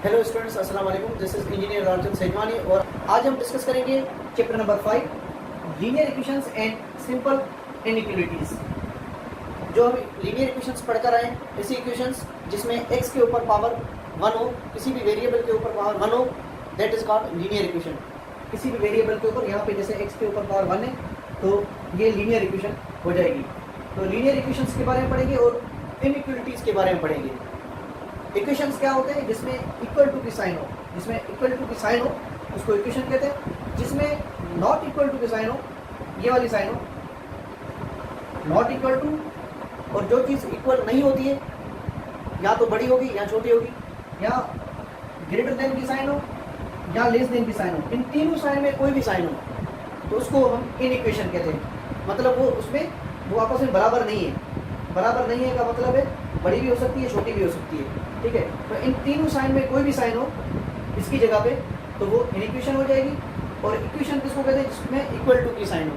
Hello students, अस्सलाम वालेकुम। This is engineer राजन सेजवानी और आज हम डिस्कस करेंगे chapter number 5 linear equations and simple inequalities. जो हम लीनियर इक्वेशंस पढ़कर आए, ऐसी इक्वेशंस जिसमें x के ऊपर पावर 1 हो, किसी भी वेरिएबल के ऊपर पावर 1 हो, that is called linear equation. किसी भी वेरिएबल के ऊपर, यहाँ पे जैसे x के ऊपर पावर 1 है तो ये लीनियर इक्वेशन हो जाएगी। तो लीनियर इक्वेशंस के बारे में पढ़ेंगे और इनइक्वालिटीज के बारे में पढ़ेंगे। इक्वेशंस क्या होते हैं? जिसमें इक्वल टू की साइन हो, जिसमें इक्वल टू की साइन हो उसको इक्वेशन कहते हैं। जिसमें नॉट इक्वल टू की साइन हो, ये वाली साइन हो, नॉट इक्वल टू, और जो चीज़ इक्वल नहीं होती है या तो बड़ी होगी या छोटी होगी, या ग्रेटर देन की साइन हो या लेस देन की साइन हो, इन तीनों साइन में कोई भी साइन हो तो उसको हम इन इक्वेशन कहते हैं। मतलब वो उसमें वो आपस में बराबर नहीं है। बराबर नहीं है का मतलब है बड़ी भी हो सकती है, छोटी भी हो सकती है, ठीक है। तो इन तीनों साइन में कोई भी साइन हो इसकी जगह पे तो वो इनइक्वेशन हो जाएगी। और इक्वेशन किसको कहते हैं? जिसमें इक्वल टू की साइन हो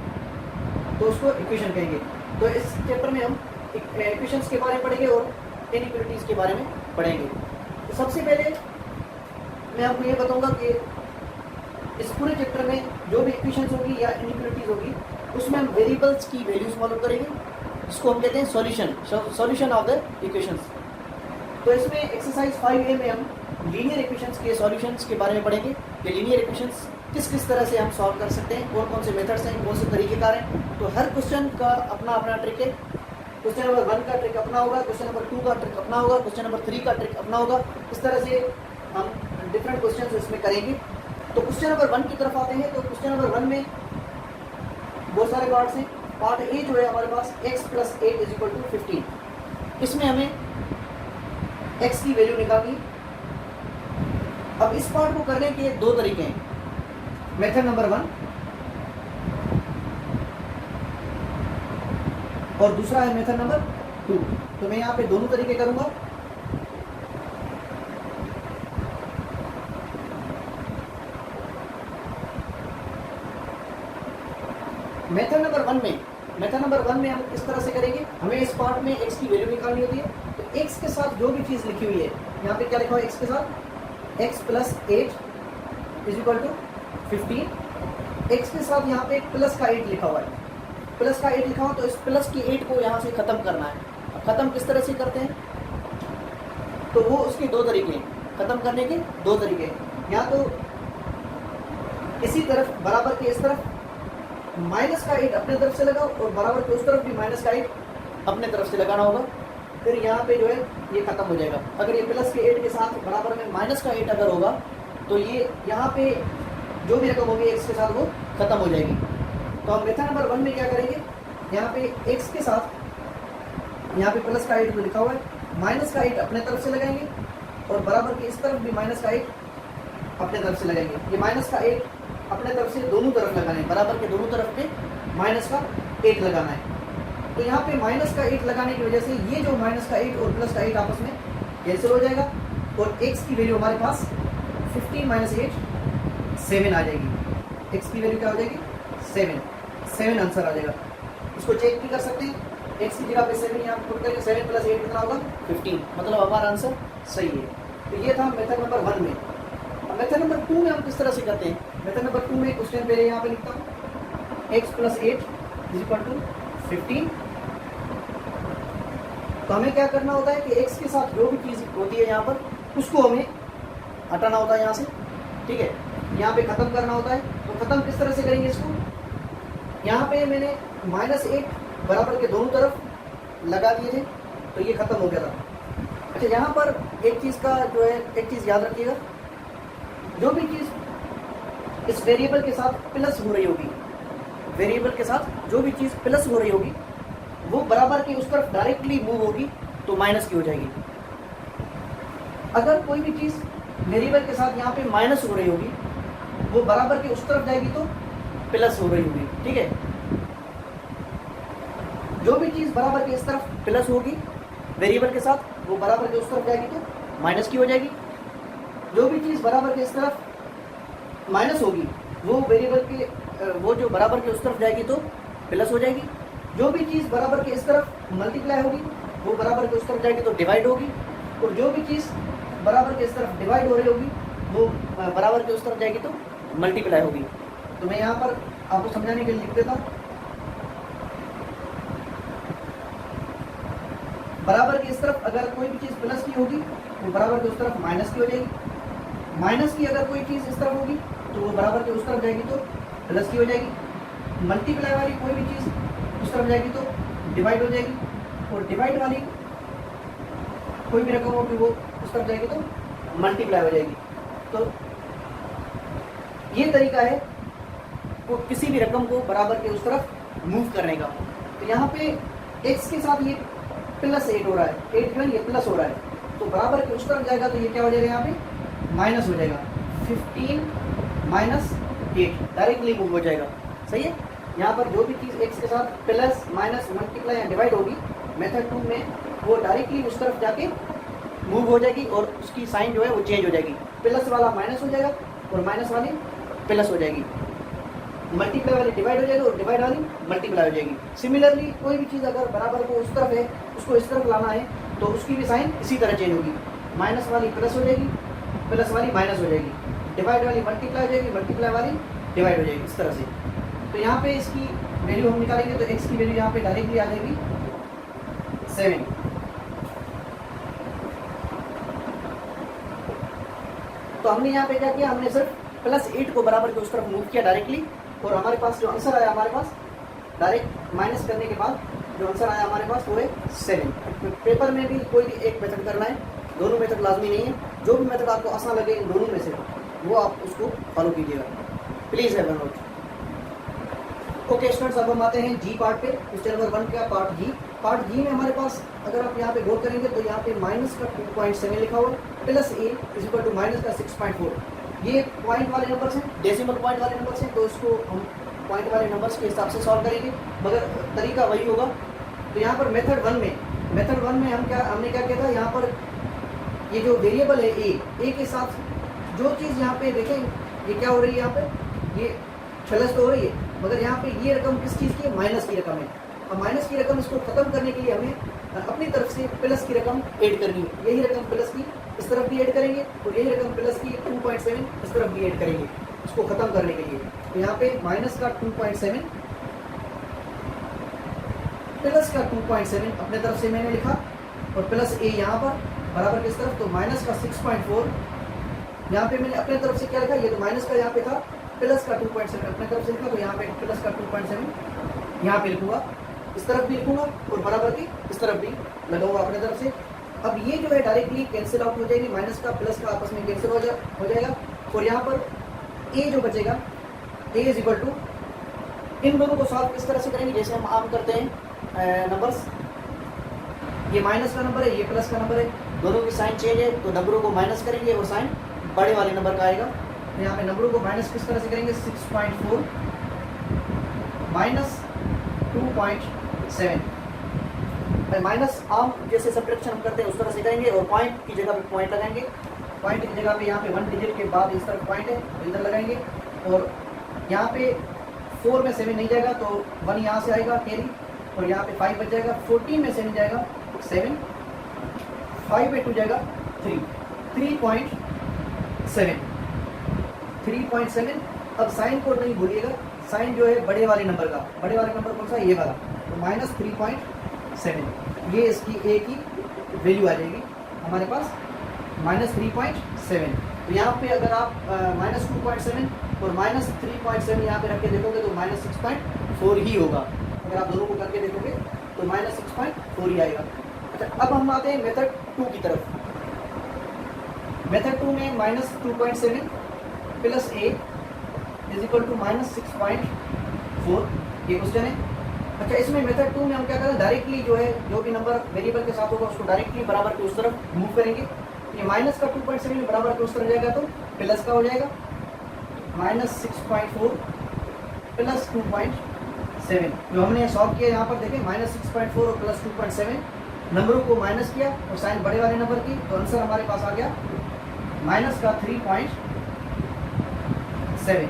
तो उसको इक्वेशन कहेंगे। तो इस चैप्टर में हम इक्वेशंस के बारे में पढ़ेंगे और इनइक्वालिटीज के बारे में पढ़ेंगे। तो सबसे पहले मैं आपको ये बताऊंगा कि इस पूरे चैप्टर में जो भी इक्वेशंस होगी या इनइक्वालिटीज होगी उसमें हम वेरिएबल्स की वैल्यूज मालूम करेंगे, इसको हम कहते हैं सॉल्यूशन ऑफ द इक्वेशंस। तो इसमें एक्सरसाइज 5A में हम लीनियर इक्वेशंस के सॉल्यूशंस के बारे में पढ़ेंगे कि लीनियर इक्वेशंस किस किस तरह से हम सॉल्व कर सकते हैं, कौन कौन से मेथड्स हैं, कौन से तरीक़ेकार हैं। तो हर क्वेश्चन का अपना अपना ट्रिक है। क्वेश्चन नंबर 1 का ट्रिक अपना होगा, क्वेश्चन नंबर 2 का ट्रिक अपना होगा, क्वेश्चन नंबर 3 का ट्रिक अपना होगा। इस तरह से हम डिफरेंट क्वेश्चन इसमें करेंगे। तो क्वेश्चन नंबर 1 की तरफ आते हैं। तो क्वेश्चन नंबर 1 में बहुत सारे पार्ट्स हैं। पार्ट ए जो है हमारे पास x + 8 = 15। इसमें हमें x की वैल्यू निकालनी। अब इस पार्ट को करने के दो तरीके हैं। मेथड नंबर 1 और दूसरा है मेथड नंबर 2। तो मैं यहाँ पे दोनों तरीके करूंगा। मेथड नंबर 1 में हम इस तरह से करेंगे। हमें इस पार्ट में x की वैल्यू निकालनी होती है। तो x के साथ जो भी चीज़ लिखी हुई है, यहाँ पे क्या लिखा हुआ है? x के साथ x + 8 = 15। x के साथ यहाँ पे प्लस का 8 लिखा हुआ है। प्लस का 8 लिखा हुआ, तो इस प्लस की 8 को यहाँ से ख़त्म करना है। अब ख़त्म किस तरह से करते हैं? तो वो उसके दो तरीके हैं। ख़त्म करने के दो तरीके हैं। या तो इसी तरफ बराबर के इस तरफ माइनस का 8 अपने तरफ से लगाओ और बराबर के उस तरफ भी माइनस का 8 अपने तरफ से लगाना होगा। फिर यहाँ पे जो है ये खत्म हो जाएगा। अगर ये प्लस के 8 के साथ बराबर में माइनस का 8 अगर होगा तो ये यहाँ पे जो भी रकम होगी x के साथ वो खत्म हो जाएगी। तो हम मेथड नंबर 1 में क्या करेंगे? यहाँ पे x के साथ यहाँ पे प्लस का 8 जो लिखा हुआ है, माइनस का 8 अपने तरफ से लगाएंगे और बराबर के इस तरफ भी माइनस का 8 अपने तरफ से लगाएंगे। ये माइनस का 8 अपने तरफ से दोनों तरफ लगाना है। बराबर के दोनों तरफ पे माइनस का 8 लगाना है। तो यहाँ पे माइनस का 8 लगाने की वजह से ये जो माइनस का 8 और प्लस का 8 आपस में कैंसिल हो जाएगा और x की वैल्यू हमारे पास 15 - 8 7 आ जाएगी। x की वैल्यू क्या हो जाएगी? 7 आंसर आ जाएगा। इसको चेक भी कर सकते हैं। x की जगह पे 7 यहाँ पुट करके 7 + 8 कितना होगा? 15। मतलब हमारा आंसर सही है। तो ये था मेथड नंबर 1 में। अब मेथड नंबर 2 में हम किस तरह से करते हैं? मेथड नंबर 2 में क्वेश्चन पहले यहाँ पे लिखता हूँ x + 8 = 15। तो हमें क्या करना होता है कि x के साथ जो भी चीज़ होती है यहाँ पर उसको हमें हटाना होता है यहाँ से, ठीक है। यहाँ पे ख़त्म करना होता है। तो ख़त्म किस तरह से करेंगे इसको? यहाँ पे मैंने -8 बराबर के दोनों तरफ लगा दिए थे तो ये ख़त्म हो गया था। अच्छा, यहाँ पर एक चीज़ का जो है, एक चीज़ याद रखिएगा, जो भी चीज़ इस वेरिएबल के साथ प्लस हो रही होगी, वेरिएबल के साथ जो भी चीज़ प्लस हो रही होगी वो बराबर की उस तरफ डायरेक्टली मूव होगी तो माइनस की हो जाएगी। अगर कोई भी चीज़ वेरिएबल के साथ यहाँ पे माइनस हो रही होगी वो बराबर के उस तरफ जाएगी तो प्लस हो रही होगी, ठीक है। जो भी चीज़ बराबर के इस तरफ प्लस होगी वेरिएबल के साथ वो बराबर के उस तरफ जाएगी तो माइनस की हो जाएगी। जो भी चीज़ बराबर के इस तरफ माइनस होगी वो वेरिएबल के वो जो बराबर के उस तरफ जाएगी तो प्लस हो जाएगी। जो भी चीज़ बराबर के इस तरफ मल्टीप्लाई होगी वो बराबर के उस तरफ जाएगी तो डिवाइड होगी। और जो भी चीज़ बराबर के इस तरफ डिवाइड हो रही होगी वो बराबर के उस तरफ जाएगी तो मल्टीप्लाई होगी। तो मैं यहाँ पर आपको समझाने के लिए लिख देता हूँ, बराबर की इस तरफ अगर कोई भी चीज़ प्लस की होगी तो बराबर के उस तरफ माइनस की हो जाएगी, माइनस की अगर कोई चीज़ इस तरफ होगी तो वो बराबर के उस तरफ जाएगी तो प्लस की हो जाएगी, मल्टीप्लाई वाली कोई भी चीज़ उस तरफ जाएगी तो डिवाइड हो जाएगी, और डिवाइड वाली कोई भी रकम होगी वो उस तरफ जाएगी तो मल्टीप्लाई हो जाएगी। तो ये तरीका है वो किसी भी रकम को बराबर के उस तरफ मूव करने का। तो यहाँ पे x के साथ ये +8 हो रहा है, 8 जो है ये प्लस हो रहा है, तो बराबर के उस तरफ जाएगा तो ये क्या हो जाएगा, यहाँ पे माइनस हो जाएगा, 15 - 8 डायरेक्टली मूव हो जाएगा। सही है। यहाँ पर जो भी चीज़ x के साथ प्लस माइनस मल्टीप्लाई या डिवाइड होगी मेथड 2 में वो डायरेक्टली उस तरफ जाके मूव हो जाएगी और उसकी साइन जो है वो चेंज हो जाएगी, प्लस वाला माइनस हो जाएगा और माइनस वाली प्लस हो जाएगी, मल्टीप्लाई वाली डिवाइड हो जाएगी और डिवाइड वाली मल्टीप्लाई हो जाएगी। सिमिलरली कोई भी चीज़ अगर बराबर को उस तरफ है उसको इस तरफ लाना है तो उसकी भी साइन इसी तरह चेंज होगी, माइनस वाली प्लस हो जाएगी, प्लस वाली माइनस हो जाएगी, डिवाइड वाली मल्टीप्लाई हो जाएगी, मल्टीप्लाई वाली डिवाइड हो जाएगी, इस तरह से। तो यहाँ पे इसकी वैल्यू हम निकालेंगे तो x की वैल्यू यहाँ पे डायरेक्टली आ जाएगी 7। तो हमने यहाँ पे क्या किया, हमने सिर्फ +8 को बराबर के उस तरफ मूव किया डायरेक्टली, और हमारे पास जो आंसर आया हमारे पास डायरेक्ट माइनस करने के बाद जो आंसर आया हमारे पास वो है 7। पेपर में भी कोई भी एक मेथड करना है, दोनों मेथड लाजमी नहीं है, जो भी मेथड आपको आसान लगे इन दोनों में से वो आप उसको फॉलो कीजिएगा, please have a note. Okay students, अब हम आते हैं जी पार्ट पे, क्वेश्चन नंबर 1 का पार्ट जी। पार्ट जी में हमारे पास अगर आप यहाँ पे गौर करेंगे तो यहाँ पे माइनस का 2.7 लिखा हुआ है, plus a equal to minus का 6.4। ये पॉइंट वाले नंबर्स हैं, डेसिमल पॉइंट वाले नंबर्स हैं, तो इसको हम पॉइंट वाले नंबर्स के हिसाब से सॉल्व करेंगे, मगर तरीका वही होगा। तो यहाँ पर मेथड 1 में हमने क्या किया था, यहाँ पर ये जो वेरिएबल है a के साथ जो चीज़ यहाँ पे देखें ये क्या हो रही है, यहाँ पे ये प्लस तो हो रही है, मगर यहाँ पे ये रकम किस चीज़ की है, माइनस की रकम है। अब माइनस की रकम इसको खत्म करने के लिए हमें अपनी तरफ से प्लस की रकम ऐड करनी है। यही रकम प्लस की इस तरफ भी ऐड करेंगे और यही रकम प्लस की 2.7 इस तरफ भी ऐड करेंगे इसको खत्म करने के लिए। तो यहाँ पे माइनस का 2.7 प्लस का 2.7 अपने तरफ से मैंने लिखा, और प्लस a यहाँ पर बराबर किस तरफ, तो माइनस का 6.4 यहाँ पे मैंने अपने तरफ से क्या लिखा, ये तो माइनस का यहाँ पे था, प्लस का 2.7 अपने तरफ से लिखा, तो यहाँ पे प्लस का 2.7 यहाँ पे लिखूंगा, इस तरफ भी लिखूंगा और बराबर की इस तरफ भी लगाऊंगा अपने तरफ से। अब ये जो है डायरेक्टली कैंसिल आउट हो जाएगी, माइनस का प्लस का आपस में कैंसिल हो जाएगा, और यहाँ पर a जो बचेगा a इज इक्वल टू, इन दोनों को सॉल्व किस तरह से करेंगे, जैसे हम आम करते हैं नंबर्स, ये माइनस का नंबर है, ये प्लस का नंबर है, दोनों की साइन चेंज है, तो नंबरों को माइनस करेंगे और साइन बड़े वाले नंबर का आएगा। तो यहाँ पे नंबरों को माइनस किस तरह से करेंगे, 6.4 माइनस 2.7, माइनस आम जैसे सब्ट्रैक्शन हम करते हैं उस तरह से करेंगे, और पॉइंट की जगह पे पॉइंट लगाएंगे, पॉइंट की जगह पे यहाँ पे 1 डिजिट के बाद इस तरफ पॉइंट है तो इधर लगाएंगे, और यहाँ पे 4 में 7 नहीं जाएगा तो 1 यहाँ से आएगा कैरी, और यहाँ पे 5 बच जाएगा, 14 में 7 जाएगा 7, 5 में 2 जाएगा 3.7। अब साइन को नहीं भूलिएगा, साइन जो है बड़े वाले नंबर का, बड़े वाले नंबर कौन सा, ये वाला, तो माइनस 3.7, ये इसकी a की वैल्यू आ जाएगी हमारे पास माइनस 3.7। तो यहाँ पे अगर आप माइनस 2.7 और माइनस 3.7 यहाँ पे रख के देखोगे तो माइनस 6.4 ही होगा, अगर आप दोनों को करके देखोगे तो माइनस 6.4 ही आएगा। अच्छा, अब हम आते हैं मेथड 2 की तरफ। मेथड 2 में minus 2.7 plus a is equal to minus 6.4, ये क्वेश्चन है। अच्छा, इसमें मेथड 2 में हम क्या करें, डायरेक्टली जो है जो भी नंबर वेरिएबल के साथ होगा उसको डायरेक्टली बराबर के उस तरफ मूव करेंगे। ये माइनस का 2.7 बराबर के उस तरफ जाएगा तो प्लस का हो जाएगा, माइनस 6.4 प्लस 2.7। जो हमने सॉल्व किया यहाँ पर देखें, माइनस 6.4 और प्लस 2.7 नंबरों को माइनस किया और साइन बड़े वाले नंबर की, तो आंसर हमारे पास आ गया माइनस का 3.7।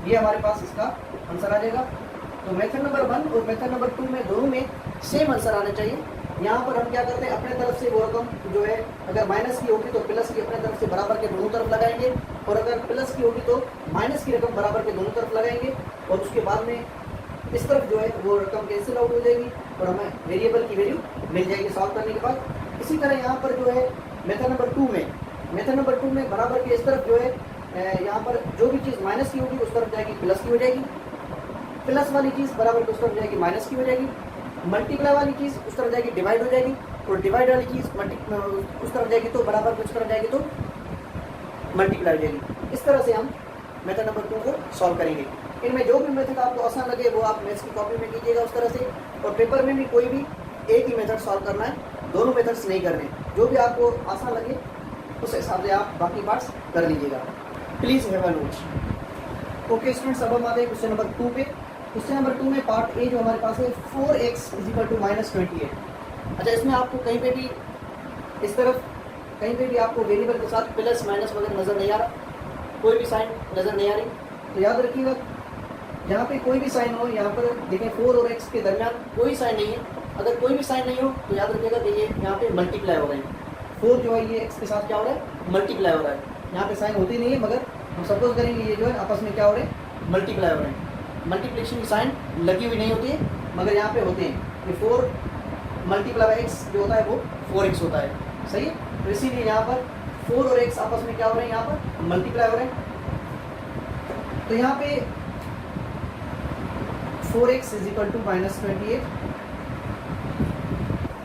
ये हमारे पास इसका आंसर आ जाएगा। तो मेथड नंबर 1 और मेथड नंबर 2 में दोनों में सेम आंसर आना चाहिए, यहाँ पर हम क्या करते हैं, अपने तरफ से वो रकम जो है अगर माइनस की होगी तो प्लस की अपने तरफ से बराबर के दोनों तरफ लगाएंगे, और अगर प्लस की होगी तो माइनस की रकम बराबर के दोनों तरफ लगाएंगे, और उसके बाद में इस तरफ जो है वो रकम कैंसिल आउट हो जाएगी और हमें वेरिएबल की वैल्यू मिल जाएगी सॉल्व करने के बाद। इसी तरह यहाँ पर जो है मेथड नंबर 2 में बराबर के इस तरफ जो है यहाँ पर जो भी चीज़ माइनस की होगी उस तरफ जाएगी प्लस की हो जाएगी, प्लस वाली चीज़ बराबर के उस तरफ जाएगी माइनस की हो जाएगी, मल्टीप्लाई वाली चीज़ उस तरफ जाएगी डिवाइड हो जाएगी, और डिवाइड वाली चीज़ उस तरफ जाएगी तो बराबर के उस तरफ जाएगी तो मल्टीप्लाई हो जाएगी। इस तरह से हम मेथड नंबर 2 को सॉल्व करेंगे। इनमें जो भी मेथड आपको आसान लगे वो आप मैथ्स की कॉपी में कीजिएगा उस तरह से, और पेपर में भी कोई भी एक ही मेथड सॉल्व करना है, दोनों मेथड्स नहीं करने, जो भी आपको आसान लगे उस हिसाब से आप बाकी पार्ट्स कर लीजिएगा। Please have a note. Okay students, अब हम आते हैं क्वेश्चन नंबर 2 पे। क्वेश्चन नंबर 2 में पार्ट ए जो हमारे पास है 4x = -28। अच्छा, इसमें आपको कहीं पे भी इस तरफ कहीं पे भी आपको वेरिएबल के साथ प्लस माइनस वगैरह नज़र नहीं आ रहा, कोई भी साइन नज़र नहीं आ रही, तो याद रखिएगा यहाँ पे कोई भी साइन हो, यहाँ पर देखें 4 और x के दरमियान कोई साइन नहीं है। अगर कोई भी साइन नहीं हो तो याद रखिएगा कि ये यहाँ पे मल्टीप्लाई हो रहे हैं। 4 जो है ये x के साथ क्या हो रहा है, मल्टीप्लाई हो रहा है। यहाँ पे साइन होती नहीं है, मगर हम सपोज करेंगे ये जो है आपस में क्या हो रहे हैं, मल्टीप्लाई हो रहे हैं। मल्टीप्लिकेशन की साइन लगी हुई नहीं होती है, मगर यहाँ पे होते हैं। ये 4 × x जो होता है वो 4x होता है, सही है। तो इसीलिए यहाँ पर 4 और x आपस में क्या हो रहे हैं, यहाँ पर मल्टीप्लाई हो रहे हैं। तो यहाँ पे 4x = -28।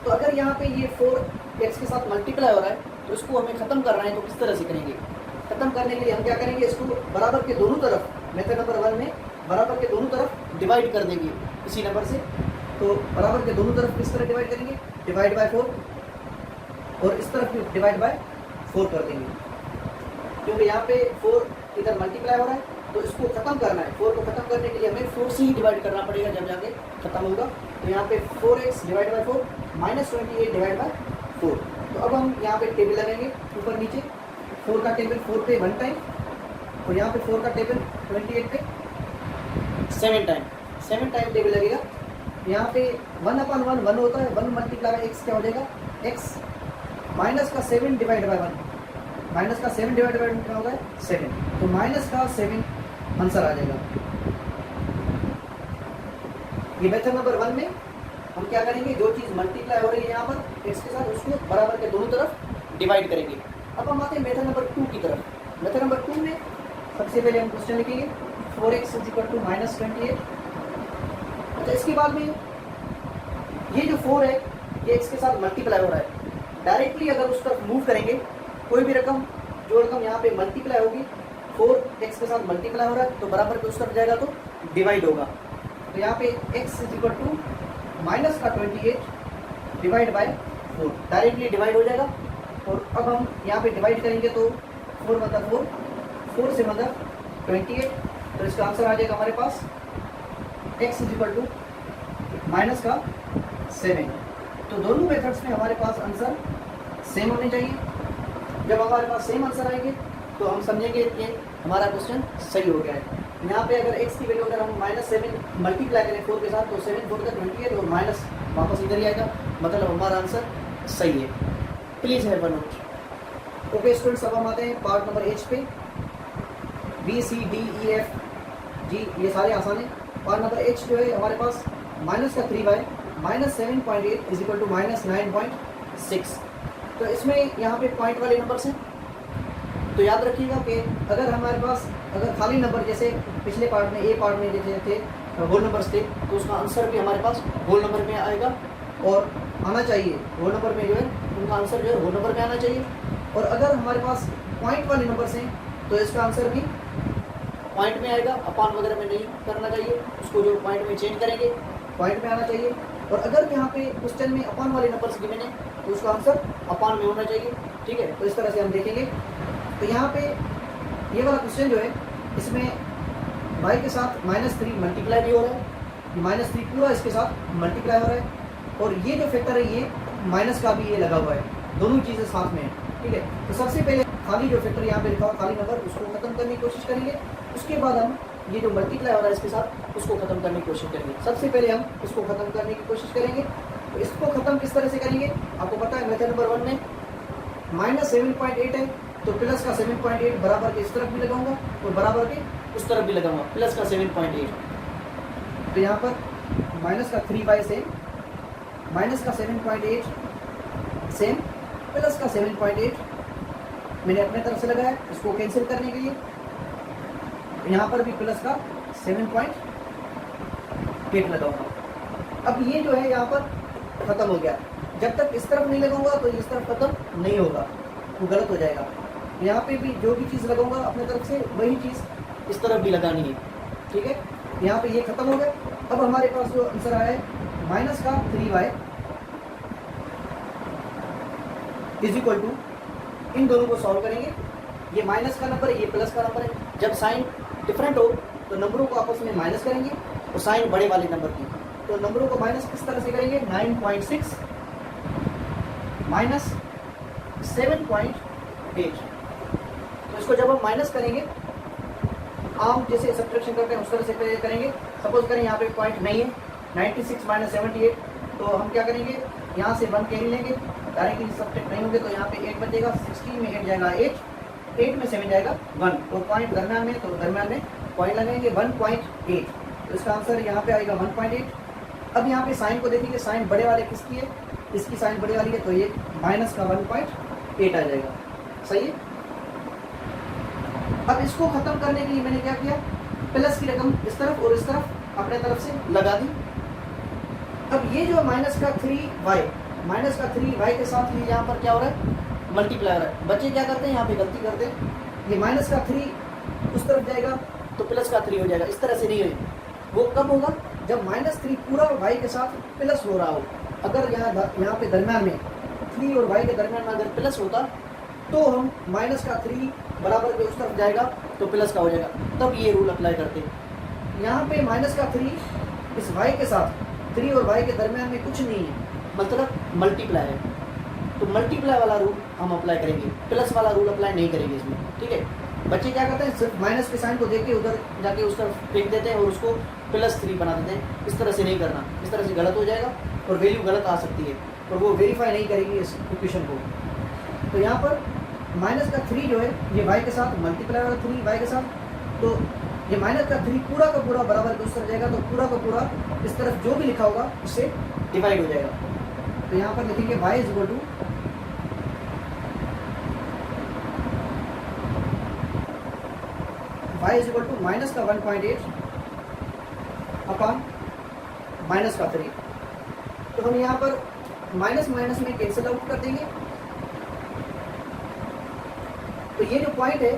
तो अगर यहाँ पे ये 4x के साथ मल्टीप्लाई हो रहा है तो इसको हमें ख़त्म करना है, तो किस तरह से करेंगे। ख़त्म करने के लिए हम क्या करेंगे, इसको बराबर के दोनों तरफ, मेथड नंबर 1 में बराबर के दोनों तरफ डिवाइड कर देंगे इसी नंबर से। तो बराबर के दोनों तरफ किस तरह डिवाइड करेंगे, डिवाइड बाय 4, और इस तरफ भी डिवाइड बाय 4 कर देंगे, क्योंकि यहाँ पे 4 इधर मल्टीप्लाई हो रहा है, तो इसको ख़त्म करना है। 4 को ख़त्म करने के लिए हमें 4 से ही डिवाइड करना पड़ेगा जब जाके ख़त्म होगा। तो यहाँ पे 4x / 4 -28 / 4। तो अब हम यहाँ पे टेबल लगाएंगे ऊपर नीचे। 4 का टेबल 4 पे 1 टाइम, और यहाँ पे 4 का टेबल 28 पे 7 टाइम टेबल लगेगा। यहाँ पे 1/1 1 होता है, 1 × x क्या हो जाएगा, x माइनस का 7 डिवाइड बाय 1, माइनस का 7 डिवाइड बाय 1 क्या होता है, 7। तो माइनस का 7 आंसर आ जाएगा। ये मेथड नंबर 1 में हम क्या करेंगे, जो चीज़ मल्टीप्लाई हो रही है यहाँ पर x के साथ, उसको बराबर के दोनों तरफ डिवाइड करेंगे। अब हम आते हैं मेथड नंबर 2 की तरफ। मेथड नंबर 2 में सबसे पहले हम क्वेश्चन लिखेंगे 4x = -28। अच्छा, इसके बाद में ये जो 4 है ये x के साथ मल्टीप्लाई हो रहा है। डायरेक्टली अगर उस तरफ मूव करेंगे, कोई भी रकम, जो रकम यहाँ पे मल्टीप्लाई होगी, 4x के साथ मल्टीप्लाई हो रहा है, तो बराबर के उस तरफ जाएगा तो डिवाइड होगा। तो यहाँ पे x = -28 divide by 4, directly divide हो जाएगा। और अब हम यहाँ पे डिवाइड करेंगे तो 4 मतलब 4, 4 से मतलब 28, तो इसका आंसर आ जाएगा हमारे पास x = -7। तो दोनों मेथड्स में हमारे पास आंसर सेम होने चाहिए। जब हमारे पास सेम आंसर आएंगे तो हम समझेंगे कि हमारा क्वेश्चन सही हो गया है। यहाँ पे अगर x की वैल्यू अगर हम -7 मल्टीप्लाई करें 4 के साथ, तो 7 4 का 28 और माइनस वापस इधर ही आएगा, मतलब हमारा आंसर सही है। Please have a note. Okay students, अब हम आते हैं पार्ट नंबर H पे। B C D E F G ये सारे आसान है। पार्ट नंबर H जो है हमारे पास माइनस का 3y -7.8 = -9.6। तो इसमें यहाँ पे पॉइंट वाले नंबर्स हैं, तो याद रखिएगा कि अगर हमारे पास अगर खाली नंबर, जैसे पिछले पार्ट में A पार्ट में जैसे थे होल नंबर्स थे, तो उसका आंसर भी हमारे पास होल नंबर में आएगा और आना चाहिए। होल नंबर में जो है उनका आंसर जो है होल नंबर में आना चाहिए। और अगर हमारे पास पॉइंट वाले नंबर्स हैं तो इसका आंसर भी पॉइंट में आएगा, अपान वगैरह में नहीं करना चाहिए, उसको जो पॉइंट में चेंज करेंगे पॉइंट में आना चाहिए। और अगर यहाँ पे क्वेश्चन में अपान वाले नंबर्स गिवन है तो उसका आंसर अपान में होना चाहिए, ठीक है। तो इस तरह से हम देखेंगे। तो यहाँ पे ये वाला क्वेश्चन जो है इसमें y के साथ -3 मल्टीप्लाई भी हो रहा है, -3 पूरा इसके साथ मल्टीप्लाई हो रहा है, और ये जो फैक्टर है ये माइनस का भी ये लगा हुआ है, दोनों चीज़ें साथ में है, ठीक है। तो सबसे पहले खाली जो फैक्टर यहाँ पे लिखा हुआ खाली नंबर, उसको खत्म करने की कोशिश करेंगे। उसके बाद हम ये जो मल्टीप्लाई हो रहा है इसके साथ, उसको खत्म करने की कोशिश करेंगे। सबसे पहले हम इसको खत्म करने की कोशिश करेंगे। तो इसको खत्म किस तरह से करेंगे, आपको पता है मेथड नंबर 1 में -7.8 है, तो प्लस का 7.8 बराबर के इस तरफ भी लगाऊंगा और बराबर के उस तरफ भी लगाऊंगा, प्लस का 7.8। तो यहाँ पर माइनस का 3 सेम, माइनस का 7.8 सेम, प्लस का 7.8 मैंने अपने तरफ से लगाया, इसको कैंसिल करने के लिए यहाँ पर भी प्लस का 7.8 लगाऊंगा। अब ये जो है यहाँ पर खत्म हो गया, जब तक इस तरफ नहीं लगाऊंगा तो इस तरफ खत्म नहीं होगा, वो गलत हो जाएगा। यहाँ पे भी जो भी चीज़ लगाऊंगा अपने तरफ से वही चीज़ इस तरफ भी लगानी है, ठीक है। यहाँ पे ये खत्म हो गया। अब हमारे पास जो आंसर आया है माइनस का 3y इज इक्वल टू, इन दोनों को सॉल्व करेंगे, ये माइनस का नंबर है, ये प्लस का नंबर है। जब साइन डिफरेंट हो तो नंबरों को आपस में माइनस करेंगे और साइन बड़े वाले नंबर की, तो नंबरों को माइनस किस तरह से करेंगे, 9.6 माइनस 7.8। तो इसको जब हम माइनस करेंगे, आम जैसे सब्ट्रैक्शन करते हैं उस तरह से करेंगे। सपोज करें यहाँ पे पॉइंट नहीं है, 96 माइनस 78, तो हम क्या करेंगे, यहाँ से 1 कैरी लेंगे, डायरेक्टली सब्ट्रैक्ट नहीं होंगे, तो यहाँ पे 8 बचेगा, 16 में 8 जाएगा 8, 8 में 7 जाएगा 1, और पॉइंट दरम्यान में, तो दरम्यान में पॉइंट लगाएंगे 1.8, तो इसका आंसर यहाँ पे आएगा 1.8। अब यहाँ पे साइन को देखेंगे, साइन बड़े वाले किसकी है, इसकी साइन बड़ी वाली है, तो ये माइनस का 1.8 आ जाएगा, सही है। अब इसको खत्म करने के लिए मैंने क्या किया, प्लस की रकम इस तरफ और इस तरफ अपने तरफ से लगा दी। अब ये जो माइनस का 3y के साथ ये यहाँ पर क्या हो रहा है, मल्टीप्लाई हो रहा है। बच्चे क्या करते हैं, यहाँ पे गलती करते हैं, ये माइनस का 3 उस तरफ जाएगा तो प्लस का 3 हो जाएगा, इस तरह से नहीं होगी। वो कब होगा, जब -3 पूरा y के साथ प्लस हो रहा हो। अगर यहाँ पे दरम्यान में 3 और y के दरम्यान में अगर प्लस होता तो हम माइनस का 3 बराबर के उस तरफ जाएगा तो प्लस का हो जाएगा, तब ये रूल अप्लाई करते हैं। यहाँ पे माइनस का 3 इस y के साथ 3 और y के दरम्यान में कुछ नहीं है, मतलब मल्टीप्लाई है, तो मल्टीप्लाई वाला रूल हम अप्लाई करेंगे, प्लस वाला रूल अप्लाई नहीं करेंगे इसमें, ठीक है। बच्चे क्या करते हैं, सिर्फ माइनस के साइन को देख के उधर जाके उस तरफ फेंक देते हैं और उसको +3 बना देते हैं। इस तरह से नहीं करना, इस तरह से गलत हो जाएगा और वैल्यू गलत आ सकती है और वो वेरीफाई नहीं करेगी इस इक्वेशन को। तो यहाँ पर माइनस का 3 जो है ये y के साथ मल्टीप्लाई वाला 3 y के साथ, तो ये माइनस का 3 पूरा का पूरा बराबर के उस तरफ जाएगा, तो पूरा का पूरा इस तरफ जो भी लिखा होगा उससे डिवाइड हो जाएगा। तो यहाँ पर लिखेंगे y is equal to minus का 1.8 अपॉन माइनस का 3। तो हम यहाँ पर माइनस माइनस में कैंसिल आउट कर देंगे। तो ये जो पॉइंट है,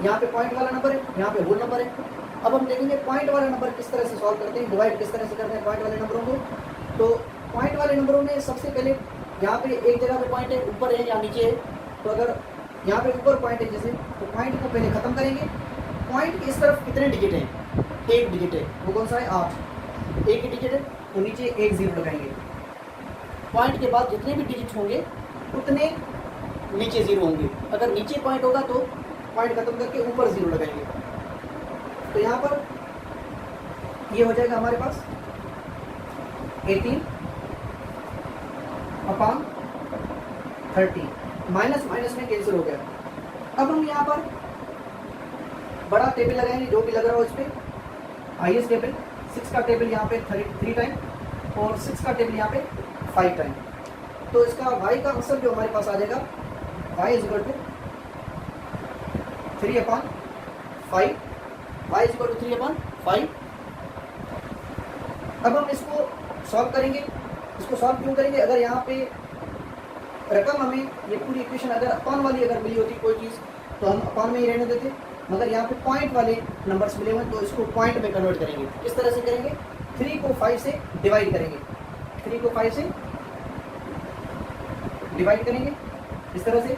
यहाँ पे पॉइंट वाला नंबर है, यहाँ पे होल नंबर है। अब हम देखेंगे पॉइंट वाला नंबर किस तरह से सॉल्व करते हैं, डिवाइड किस तरह से करते हैं पॉइंट वाले नंबरों को। तो पॉइंट वाले नंबरों में सबसे पहले यहाँ पे एक जगह पे पॉइंट है, ऊपर है या नीचे है, तो अगर यहाँ पे ऊपर पॉइंट है जैसे, तो पॉइंट को पहले खत्म करेंगे। पॉइंट की इस तरफ कितने डिजिट हैं, 1 डिजिट है, वो कौन सा है 8, 1 ही डिजिट है, तो नीचे 1 0 लगाएंगे। पॉइंट के बाद जितने भी डिजिट होंगे उतने नीचे 0 होंगे। अगर नीचे पॉइंट होगा तो पॉइंट खत्म करके ऊपर 0 लगाएंगे। तो यहाँ पर ये हो जाएगा हमारे पास 18 अपॉन 30, माइनस माइनस में कैंसिल हो गया। अब हम यहाँ पर बड़ा टेबल लगाएंगे, जो भी लग रहा हो इस पर, हाईएस्ट टेबल 6 का टेबल यहाँ पे 3 टाइम और 6 का टेबल यहाँ पे 5 टाइम। तो इसका y का आंसर जो हमारे पास आ जाएगा y is equal to 3/5, y is equal to 3/5। अब हम इसको सॉल्व करेंगे। इसको सॉल्व क्यों करेंगे, अगर यहाँ पे रकम हमें ये पूरी इक्वेशन अगर अपॉन वाली अगर मिली होती कोई चीज़ तो हम अपॉन में ही रहने देते, मगर यहाँ पे पॉइंट वाले नंबर्स मिले हुए तो इसको पॉइंट में कन्वर्ट करेंगे। किस तरह से करेंगे, 3 को 5 से डिवाइड करेंगे, 3 को 5 से डिवाइड करेंगे इस तरह से।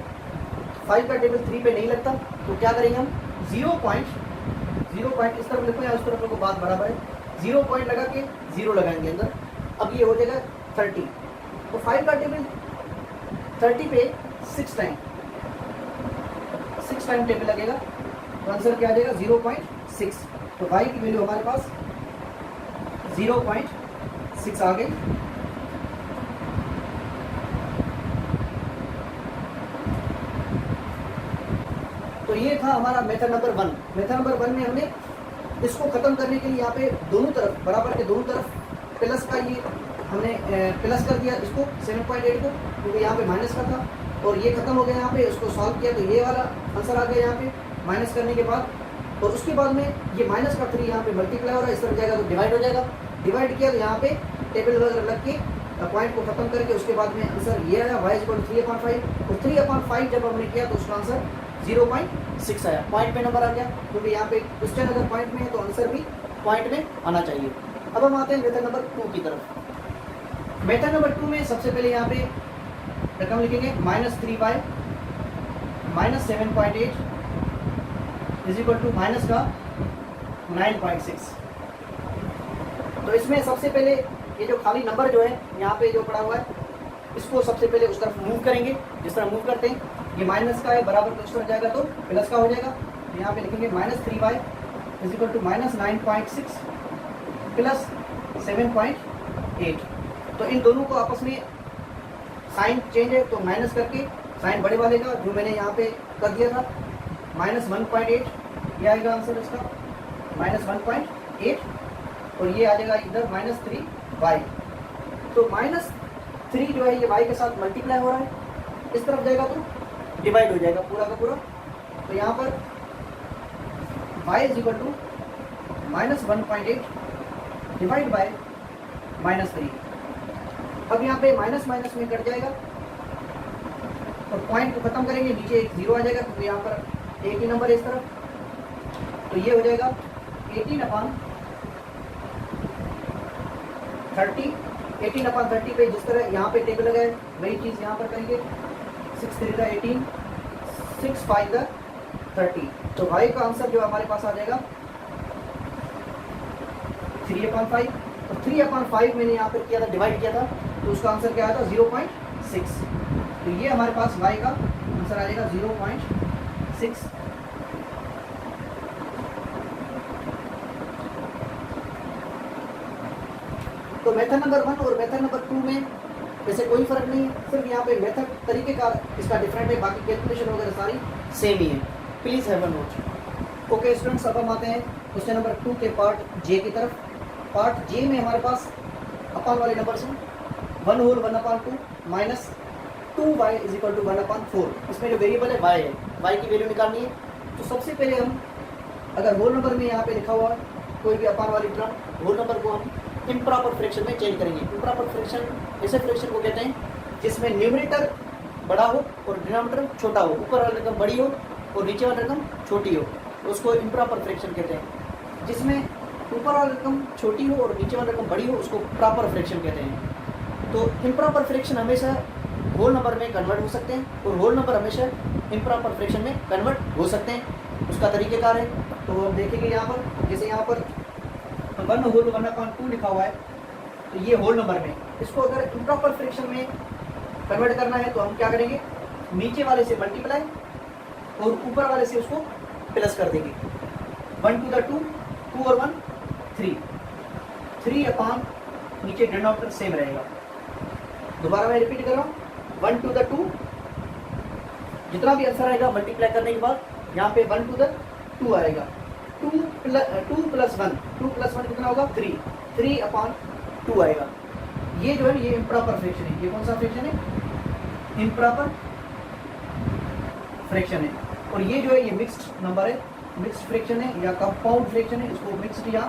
5 का टेबल 3 पे नहीं लगता तो क्या करेंगे हम, 0 पॉइंट इस तरफ लिखो या उस तरफ लिखो, बात बराबर है। 0 पॉइंट लगा के 0 लगाएंगे अंदर। अब ये हो जाएगा 30, तो 5 का टेबल 30 पे 6 टाइम टेबल लगेगा, तो आंसर क्या आ जाएगा 0.6। तो y की वैल्यू हमारे पास 0.6 आ गई। तो ये था हमारा मेथड नंबर 1। मेथड नंबर 1 में हमने इसको ख़त्म करने के लिए यहाँ पे दोनों तरफ बराबर के दोनों तरफ प्लस का ये हमने प्लस कर दिया इसको 7.8 को, क्योंकि यहाँ पे माइनस का था, और ये खत्म हो गया यहाँ पे। उसको सॉल्व किया तो ये वाला आंसर आ गया यहाँ पे माइनस करने के बाद। और उसके बाद में ये माइनस का 3 यहाँ पे मल्टीप्लाई हो रहा है, इस तरफ जाएगा तो डिवाइड हो जाएगा। डिवाइड किया तो यहाँ पे टेबल वगैरह लग के पॉइंट को खत्म करके उसके बाद में आंसर ये आया y = 3/5। और 3/5 जब हमने किया तो उसका आंसर 0.6 आया। पॉइंट में नंबर आ गया, क्योंकि यहाँ पे क्वेश्चन अगर पॉइंट में है तो आंसर भी पॉइंट में आना चाहिए। अब हम आते हैं मेथड नंबर 2 की तरफ। मेथड नंबर 2 में सबसे पहले यहाँ पे रकम लिखेंगे -3y -7.8 = माइनस का 9.6। तो इसमें सबसे पहले ये जो खाली नंबर जो है यहाँ पे जो पड़ा हुआ है, इसको सबसे पहले उस तरफ मूव करेंगे। जिस तरह मूव करते हैं, ये माइनस का है, बराबर तो उस तरफ जाएगा तो प्लस का हो जाएगा। तो यहाँ पे लिखेंगे -3y = -9.6 प्लस 7.8। तो इन दोनों को आपस में साइन चेंज है, तो माइनस करके साइन बड़े वाले का जो मैंने यहाँ पे कर दिया था -1.8, ये आएगा आंसर इसका -1.8। और ये आ जाएगा इधर -3y। तो -3 जो है ये y के साथ मल्टीप्लाई हो रहा है, इस तरफ जाएगा तो डिवाइड हो जाएगा पूरा का पूरा। तो यहाँ पर y = -1.8 डिवाइड बाय -3। अब यहाँ पे माइनस माइनस में कट जाएगा और पॉइंट को खत्म करेंगे, नीचे एक 0 आ जाएगा, क्योंकि यहाँ पर एक ही नंबर है इस तरफ। तो ये हो जाएगा 18/30 पे जिस तरह यहाँ पे टेबल लगाए वही चीज़ यहाँ पर करेंगे। 6 3 18, 6 5 30। तो y का आंसर जो हमारे पास आ जाएगा 3/5। तो 3/5 मैंने यहाँ पर किया था, डिवाइड किया था, तो उसका आंसर क्या आया था 0.6। तो ये हमारे पास y का आंसर आ जाएगा 0.6। तो मेथड नंबर 1 और मेथड नंबर 2 में वैसे कोई फर्क नहीं है, सिर्फ यहाँ पे मेथड तरीके का इसका डिफरेंट है, बाकी कैलकुलेशन वगैरह सारी सेम ही है। Please have a note. Okay students, अब हम आते हैं क्वेश्चन नंबर 2 के पार्ट जे की तरफ। पार्ट जे में हमारे पास अपान वाले नंबर हैं 1/2 माइनस 2y = 1/4। इसमें जो वेरिएबल है y है, y की वैल्यू निकालनी है। तो सबसे पहले हम अगर होल नंबर में यहाँ पे लिखा हुआ है कोई भी अपान वाली टर्म, होल नंबर को हम इम्प्रॉपर फ्रैक्शन में चेंज करेंगे। इम्प्रॉपर फ्रैक्शन ऐसे फ्रैक्शन को कहते हैं जिसमें न्यूमरेटर बड़ा हो और डिनोमिनेटर छोटा हो, ऊपर वाली रकम बड़ी हो और नीचे वाली रकम छोटी हो, तो उसको इम्प्रॉपर फ्रैक्शन कहते हैं। जिसमें ऊपर वाली रकम छोटी हो और नीचे वाली रकम बड़ी हो, उसको प्रॉपर फ्रैक्शन कहते हैं। तो इम्प्रॉपर फ्रैक्शन हमेशा होल नंबर में कन्वर्ट हो सकते हैं और होल नंबर हमेशा इम्प्रॉपर फ्रैक्शन में कन्वर्ट हो सकते हैं। उसका तरीक़ेकार है, तो हम देखेंगे यहाँ पर, जैसे यहाँ पर 1/2 लिखा हुआ है, तो ये होल नंबर में इसको अगर इम्प्रॉपर फ्रैक्शन में कन्वर्ट करना है तो हम क्या करेंगे, नीचे वाले से मल्टीप्लाई और ऊपर वाले से उसको प्लस कर देंगे। 1 to the 2, 2 और 1 3, 3 नीचे डिनोमिनेटर सेम रहेगा। दोबारा मैं रिपीट कर रहा हूँ, 1 to the 2 जितना भी आंसर आएगा मल्टीप्लाई करने के बाद यहाँ पे 1 to the 2 आएगा। 2 + 1, 2 + 1 कितना होगा 3, 3/2 आएगा। ये जो है ये इम्प्रॉपर फ्रैक्शन है। ये कौन सा फ्रैक्शन है, इम्प्रॉपर फ्रैक्शन है। और ये जो है ये मिक्स्ड नंबर है, मिक्स्ड फ्रैक्शन है या कंपाउंड फ्रैक्शन है, इसको मिक्स्ड या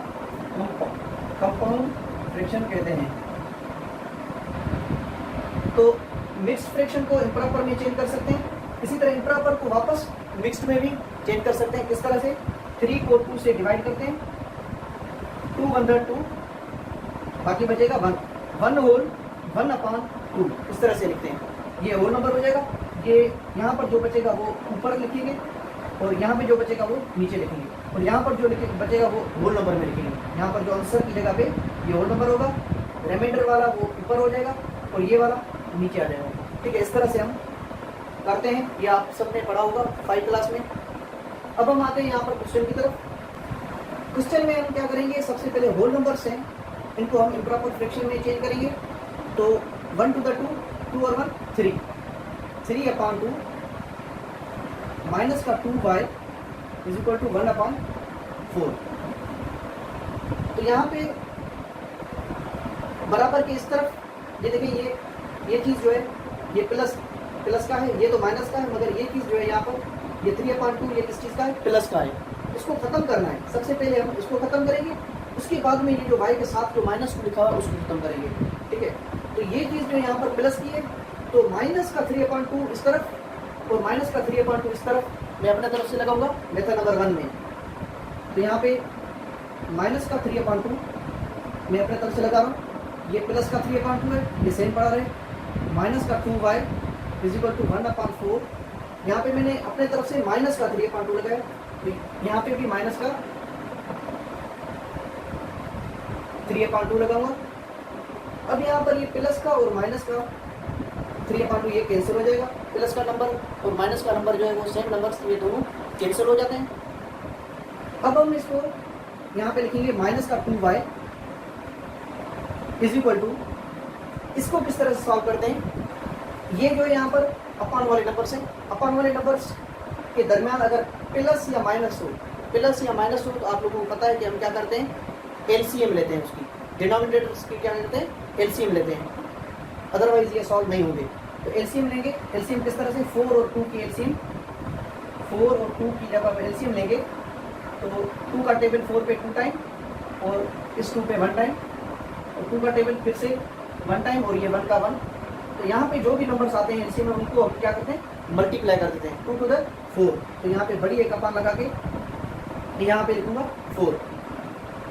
कंपाउंड फ्रैक्शन कहते हैं। तो मिक्स्ड फ्रैक्शन को इम्प्रॉपर में चेंज कर सकते हैं, इसी तरह इम्प्रॉपर को वापस मिक्स्ड में भी चेंज कर सकते हैं। किस तरह से, 3 को 2 से डिवाइड करते हैं, 2/2, बाकी बचेगा 1, 1/2 इस तरह से लिखते हैं। ये होल नंबर हो जाएगा। ये यहाँ पर जो बचेगा वो ऊपर लिखेंगे और यहाँ पे जो बचेगा वो नीचे लिखेंगे, और यहाँ पर जो बचेगा वो होल नंबर में लिखेंगे। यहाँ पर जो आंसर की जगह पे ये होल नंबर होगा, रिमाइंडर वाला वो ऊपर हो जाएगा और ये वाला नीचे आ जाएगा। ठीक है, इस तरह से हम करते हैं। ये आप सबने पढ़ा होगा 5 क्लास में। अब हम आते हैं यहाँ पर क्वेश्चन की तरफ। क्वेश्चन में हम क्या करेंगे, सबसे पहले होल नंबर्स हैं, इनको हम इम्प्रॉपर फ्रैक्शन में चेंज करेंगे। तो 1 to the 2, 2 और 1 3, 3/2 माइनस का 2y इज इक्वल टू 1/4। तो यहाँ पे बराबर के इस तरफ ये देखिए, ये चीज़ जो है ये प्लस का है, ये तो माइनस का है, मगर ये चीज़ जो है यहाँ पर ये 3/2 ये किस चीज़ का है, प्लस का है। इसको ख़त्म करना है, सबसे पहले हम इसको ख़त्म करेंगे, उसके बाद में ये जो y के साथ जो -2 लिखा हुआ है उसको ख़त्म करेंगे, ठीक है। तो ये चीज़ जो यहाँ पर प्लस की है, तो माइनस का 3/2 इस तरफ और माइनस का 3/2 इस तरफ मैं अपने तरफ से लगाऊंगा मेथड नंबर 1 में। तो यहाँ पे माइनस का 3/2 मैं अपने तरफ से लगा रहा हूँ, ये प्लस का 3/2 है, ये सेम पड़ा रहे। माइनस का 2y इज इक्वल टू 1/4। यहाँ पे मैंने अपने तरफ से माइनस का 3/2 लगाया, तो यहाँ पे भी माइनस का 3/2 लगाऊंगा। अब यहाँ पर ये प्लस का और माइनस का 3/2 ये कैंसिल हो जाएगा, प्लस का नंबर और माइनस का नंबर जो है वो सेम नंबर, ये दोनों कैंसिल हो जाते हैं। अब हम इसको यहाँ पे लिखेंगे माइनस का 2y इज इक्वल टू, इसको किस तरह से सॉल्व करते हैं, ये जो है यहाँ पर अपान वाले नंबर से, अपान वाले नंबर्स के दरमियान अगर प्लस या माइनस हो तो आप लोगों को पता है कि हम क्या करते हैं, एलसीएम लेते हैं, उसकी डिनोमिनेटर्स की क्या लेते हैं, एलसीएम लेते हैं, अदरवाइज ये सॉल्व नहीं होंगे। तो एलसीएम लेंगे, एलसीएम किस तरह से, 4 और 2 की एलसीएम, 4 और 2 की जब आप एलसीएम लेंगे तो 2 का टेबल 4 पे 2 टाइम और इस 2 पे 1 टाइम, और 2 का टेबल फिर से 1 टाइम और ये 1 का 1। तो यहाँ पे जो भी नंबर्स आते हैं एलसीएम में उनको हम क्या करते हैं, मल्टीप्लाई कर देते हैं, 2 to the 4। तो यहाँ पे बड़ी एक अपान लगा के यहाँ पे लिखूंगा 4।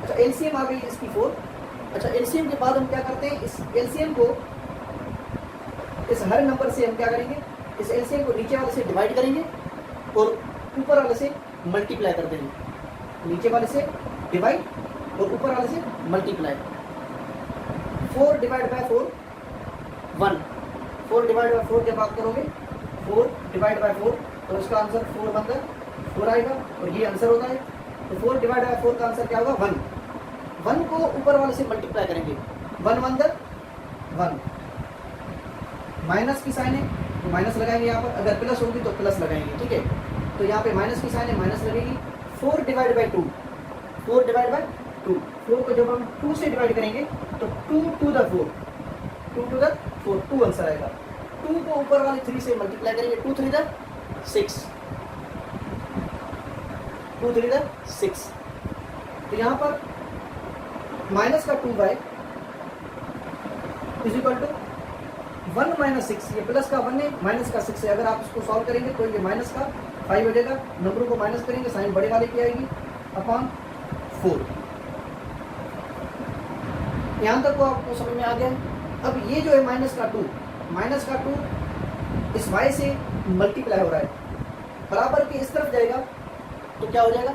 अच्छा एलसीएम आ गई इसकी 4। अच्छा एलसीएम के बाद हम क्या करते हैं, इस एलसीएम को इस हर नंबर से हम क्या करेंगे, इस एलसीएम को नीचे वाले से डिवाइड करेंगे और ऊपर वाले से मल्टीप्लाई कर देंगे, नीचे वाले से डिवाइड और ऊपर वाले से multiply. 4 divide by 4 1, 4 divide by 4 जब आप करोगे 4 डिवाइड बाय 4 तो उसका आंसर 4 बनकर 4 आएगा और ये आंसर होता है। तो 4 डिवाइड बाय 4 का आंसर क्या होगा, 1। 1 को ऊपर वाले से मल्टीप्लाई करेंगे, 1 1 1। माइनस की साइन है तो माइनस लगाएंगे यहाँ पर, अगर प्लस होगी तो प्लस लगाएंगे, ठीक है। तो यहाँ पे माइनस की साइन है, माइनस लगेगी। 4 डिवाइड बाय 2, 4 डिवाइड बाय 2, 4 को जब हम 2 से डिवाइड करेंगे तो 2 to the 4, 2 to the 4, 2 answer आएगा। 2 को ऊपर वाले 3 से मल्टीप्लाई करेंगे, 2 3 the 6, 2 3 the 6। तो यहाँ पर माइनस का 2y इज इक्वल टू 1 - 6, ये प्लस का 1 है, माइनस का 6 है। अगर आप इसको सॉल्व करेंगे तो ये माइनस का 5 हो जाएगा, नंबरों को माइनस करेंगे, साइन बड़े वाले की आएगी अपॉन 4। यहाँ तक को आपको समझ में आ गया। अब ये जो है माइनस का 2 इस y से मल्टीप्लाई हो रहा है, बराबर के इस तरफ जाएगा तो क्या हो जाएगा,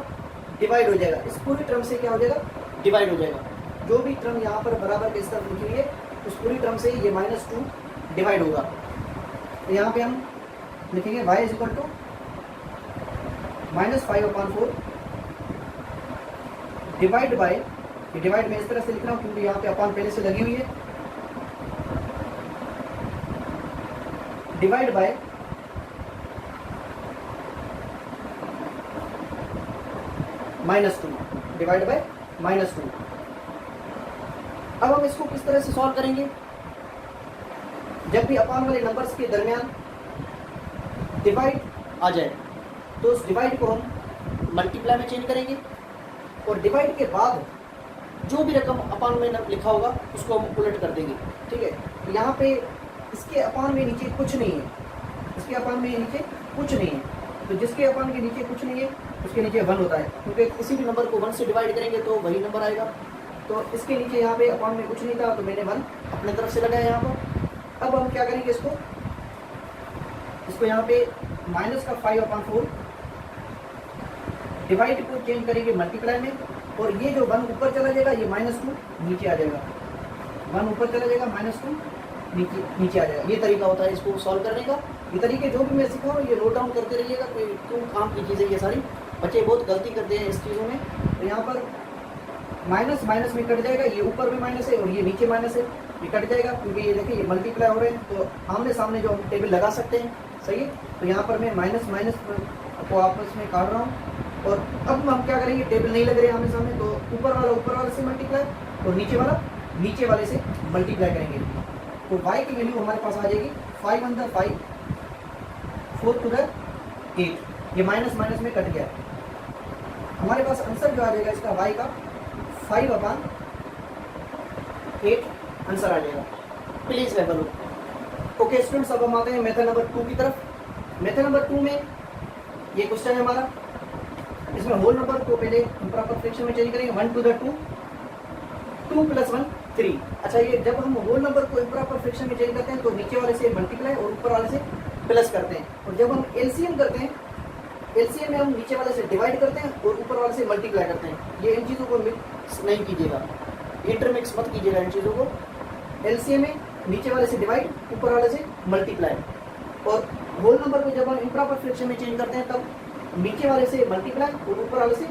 डिवाइड हो जाएगा। इस पूरी टर्म से क्या हो जाएगा, डिवाइड हो जाएगा। जो भी टर्म यहाँ पर बराबर के इस तरफ लिखी हुई है उस पूरी टर्म से ये -2 डिवाइड होगा। तो यहाँ पे हम लिखेंगे y is equal to -5/4 divide by, ये डिवाइड में इस तरह से लिख रहा हूँ क्योंकि यहाँ पे अपान पहले से लगी हुई है, डिवाइड बाय -2, डिवाइड बाय -2। अब हम इसको किस तरह से सॉल्व करेंगे, जब भी अपान वाले नंबर्स के दरमियान डिवाइड आ जाए तो उस डिवाइड को हम मल्टीप्लाई में चेंज करेंगे और डिवाइड के बाद जो भी रकम अपान में लिखा होगा उसको हम उलट कर देंगे, ठीक है। तो यहाँ पे इसके अपान में नीचे कुछ नहीं है, इसके अपान में नीचे कुछ नहीं है, तो जिसके अपान के नीचे कुछ नहीं है उसके नीचे 1 होता है, क्योंकि किसी भी नंबर को 1 से डिवाइड करेंगे तो वही नंबर आएगा। तो इसके नीचे यहाँ पे अपान में कुछ नहीं था तो मैंने 1 अपने तरफ से लगाया यहाँ पर। अब हम क्या करेंगे, इसको यहाँ पे माइनस का 5/4 डिवाइड को चेंज करेंगे मल्टीप्लाई में, और ये जो 1 ऊपर चला जाएगा ये -2 नीचे आ जाएगा, 1 ऊपर चला जाएगा -2 नीचे आ जाएगा। ये तरीका होता है इसको सॉल्व करने का। ये तरीके जो भी मैं सिखा हूँ ये नोट डाउन करते रहिएगा, क्यों काम की चीज़ें ये सारी, बच्चे बहुत गलती करते हैं इस चीज़ों में। तो यहाँ पर माइनस माइनस में कट जाएगा, ये ऊपर भी माइनस है और ये नीचे माइनस है, ये कट जाएगा क्योंकि ये देखिए ये मल्टीप्लाई हो रहे हैं, तो आमने सामने जो हम टेबल लगा सकते हैं, सही है। तो यहाँ पर मैं माइनस माइनस को आपस में काट रहा हूँ। और अब हम क्या करेंगे, टेबल नहीं लग रहे आमने सामने, तो ऊपर वाले से मल्टीप्लाई और नीचे वाले से मल्टीप्लाई करेंगे। तो y की वैल्यू हमारे पास आ जाएगी 5 × 5 4 × 8। ये माइनस माइनस में कट गया। हमारे पास आंसर जो आ जाएगा इसका y का 5/8 आंसर आ जाएगा। Please have a look. Okay students, अब हम आते हैं मेथड नंबर 2 की तरफ। मेथड नंबर 2 में ये क्वेश्चन है हमारा। इसमें होल नंबर को पहले इम्प्रॉपर फ्रैक्शन में चेंज करेंगे। 1 to the 2, 2 + 1 3। अच्छा, ये जब हम होल नंबर को इम्प्रॉपर फ्रैक्शन में चेंज करते हैं तो नीचे वाले से मल्टीप्लाई और ऊपर वाले से प्लस करते हैं। और जब हम एलसीएम करते हैं, एलसीएम में हम नीचे वाले से डिवाइड करते हैं और ऊपर वाले से मल्टीप्लाई करते हैं। ये इन चीज़ों को मिक्स नहीं कीजिएगा, इंटरमिक्स मत कीजिएगा इन चीज़ों को। एलसीएम में नीचे वाले से डिवाइड, ऊपर वाले से मल्टीप्लाई। और होल नंबर को जब हम इम्प्रॉपर फ्रैक्शन में चेंज करते हैं तब नीचे वाले से मल्टीप्लाई और ऊपर वाले से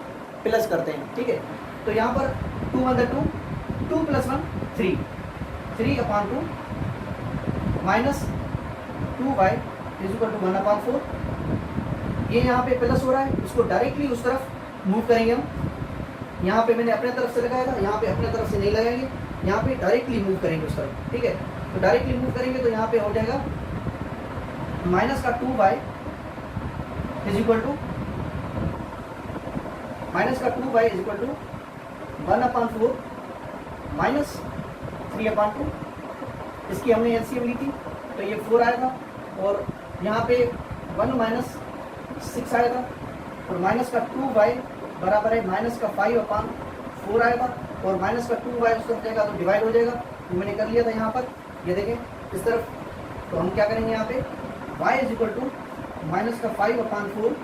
प्लस करते हैं। ठीक है, तो यहाँ पर 2 × 2, 2 + 1 3, 3/2 -2y = 1/4। ये यहाँ पे प्लस हो रहा है, इसको डायरेक्टली उस तरफ मूव करेंगे हम। यहाँ पे मैंने अपने तरफ से लगाया था, यहाँ पे अपने तरफ से नहीं लगाएंगे, यहाँ पे डायरेक्टली मूव करेंगे उस तरफ। ठीक है, तो डायरेक्टली मूव करेंगे तो यहाँ पे हो जाएगा -2y = -2y = 1/4 -3/2। इसकी हमने एलसीएम ली थी तो ये 4 आया था, और यहाँ पे 1 - 6 आया था, और -2y बराबर है -5/4 आया था, और -2y उस तरफ जाएगा तो डिवाइड हो जाएगा। तो मैंने कर लिया था यहाँ पर, ये देखें इस तरफ। तो हम क्या करेंगे यहाँ पे y = -5/4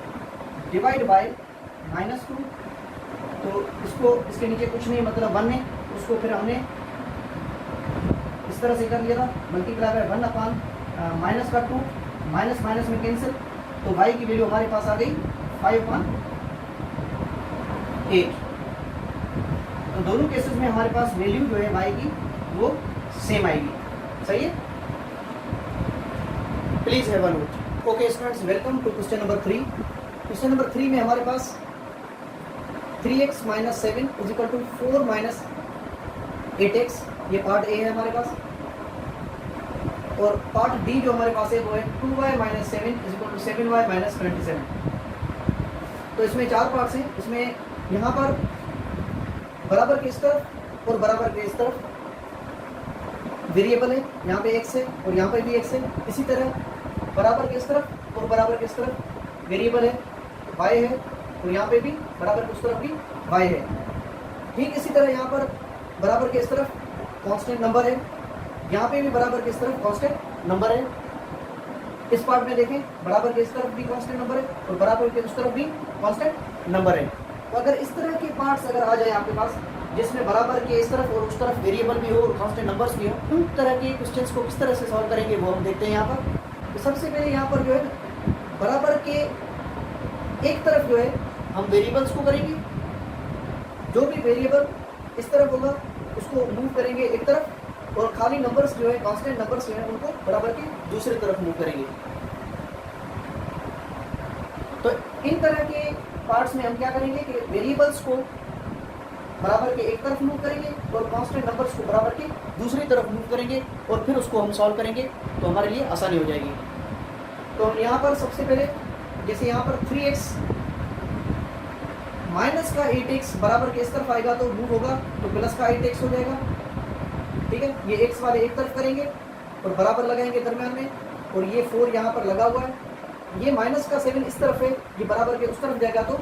डिवाइड बाय -2। तो इसको इसके नीचे कुछ नहीं, मतलब 1 है, उसको फिर हमने इस तरह से कर लिया था, मल्टीप्लाई बाय 1/-2, माइनस माइनस में कैंसिल। तो y की वैल्यू हमारे पास आ गई 5/8। तो दोनों केसेस में हमारे पास वैल्यू जो है y की वो सेम आएगी। सही है, please have a note. Okay students, welcome to question number 3। Question number 3 में हमारे पास 3x - 7 = 4 - 8x, ये पार्ट ए है हमारे पास। और पार्ट डी जो हमारे पास है वो है 2y - 7 = 7y - 27। तो इसमें 4 पार्ट्स हैं। इसमें यहाँ पर बराबर के इस तरफ और बराबर के इस तरफ वेरिएबल है, यहाँ पे x है और यहाँ पे भी x है। इसी तरह बराबर के इस तरफ और बराबर के इस तरफ वेरिएबल है, y है, और यहाँ पे भी बराबर के उस तरफ भी y है। ठीक इसी तरह यहाँ पर बराबर के इस तरफ कांस्टेंट नंबर है, यहाँ पे भी बराबर के इस तरफ कांस्टेंट नंबर है। इस पार्ट में देखें, बराबर के इस तरफ भी कांस्टेंट नंबर है और बराबर के उस तरफ भी कांस्टेंट नंबर है। तो अगर इस तरह के पार्ट्स अगर आ जाए आपके पास, जिसमें बराबर के इस तरफ और उस तरफ वेरिएबल भी हो और कांस्टेंट नंबर्स भी हो, उन तरह के क्वेश्चंस को किस तरह से सॉल्व करेंगे वो हम देखते हैं यहाँ पर। तो सबसे पहले यहाँ पर जो है बराबर के एक तरफ जो है हम वेरिएबल्स को करेंगे, जो भी वेरिएबल इस तरफ होगा उसको मूव करेंगे एक तरफ, और खाली नंबर्स जो है कांस्टेंट नंबर्स जो है उनको बराबर की दूसरी तरफ मूव करेंगे। तो इन तरह के पार्ट्स में हम क्या करेंगे कि वेरिएबल्स को बराबर के एक तरफ मूव करेंगे और कांस्टेंट नंबर्स को बराबर की दूसरी तरफ मूव करेंगे, और फिर उसको हम सॉल्व करेंगे तो हमारे लिए आसानी हो जाएगी। तो हम यहाँ पर सबसे पहले जैसे यहाँ पर 3x माइनस का 8x बराबर के इस तरफ आएगा तो मूव होगा तो प्लस का 8x हो जाएगा। ठीक है, ये x वाले एक तरफ करेंगे और बराबर लगाएंगे दरम्यान में, और ये 4 यहाँ पर लगा हुआ है। ये माइनस का 7 इस तरफ है, ये बराबर के उस तरफ जाएगा तो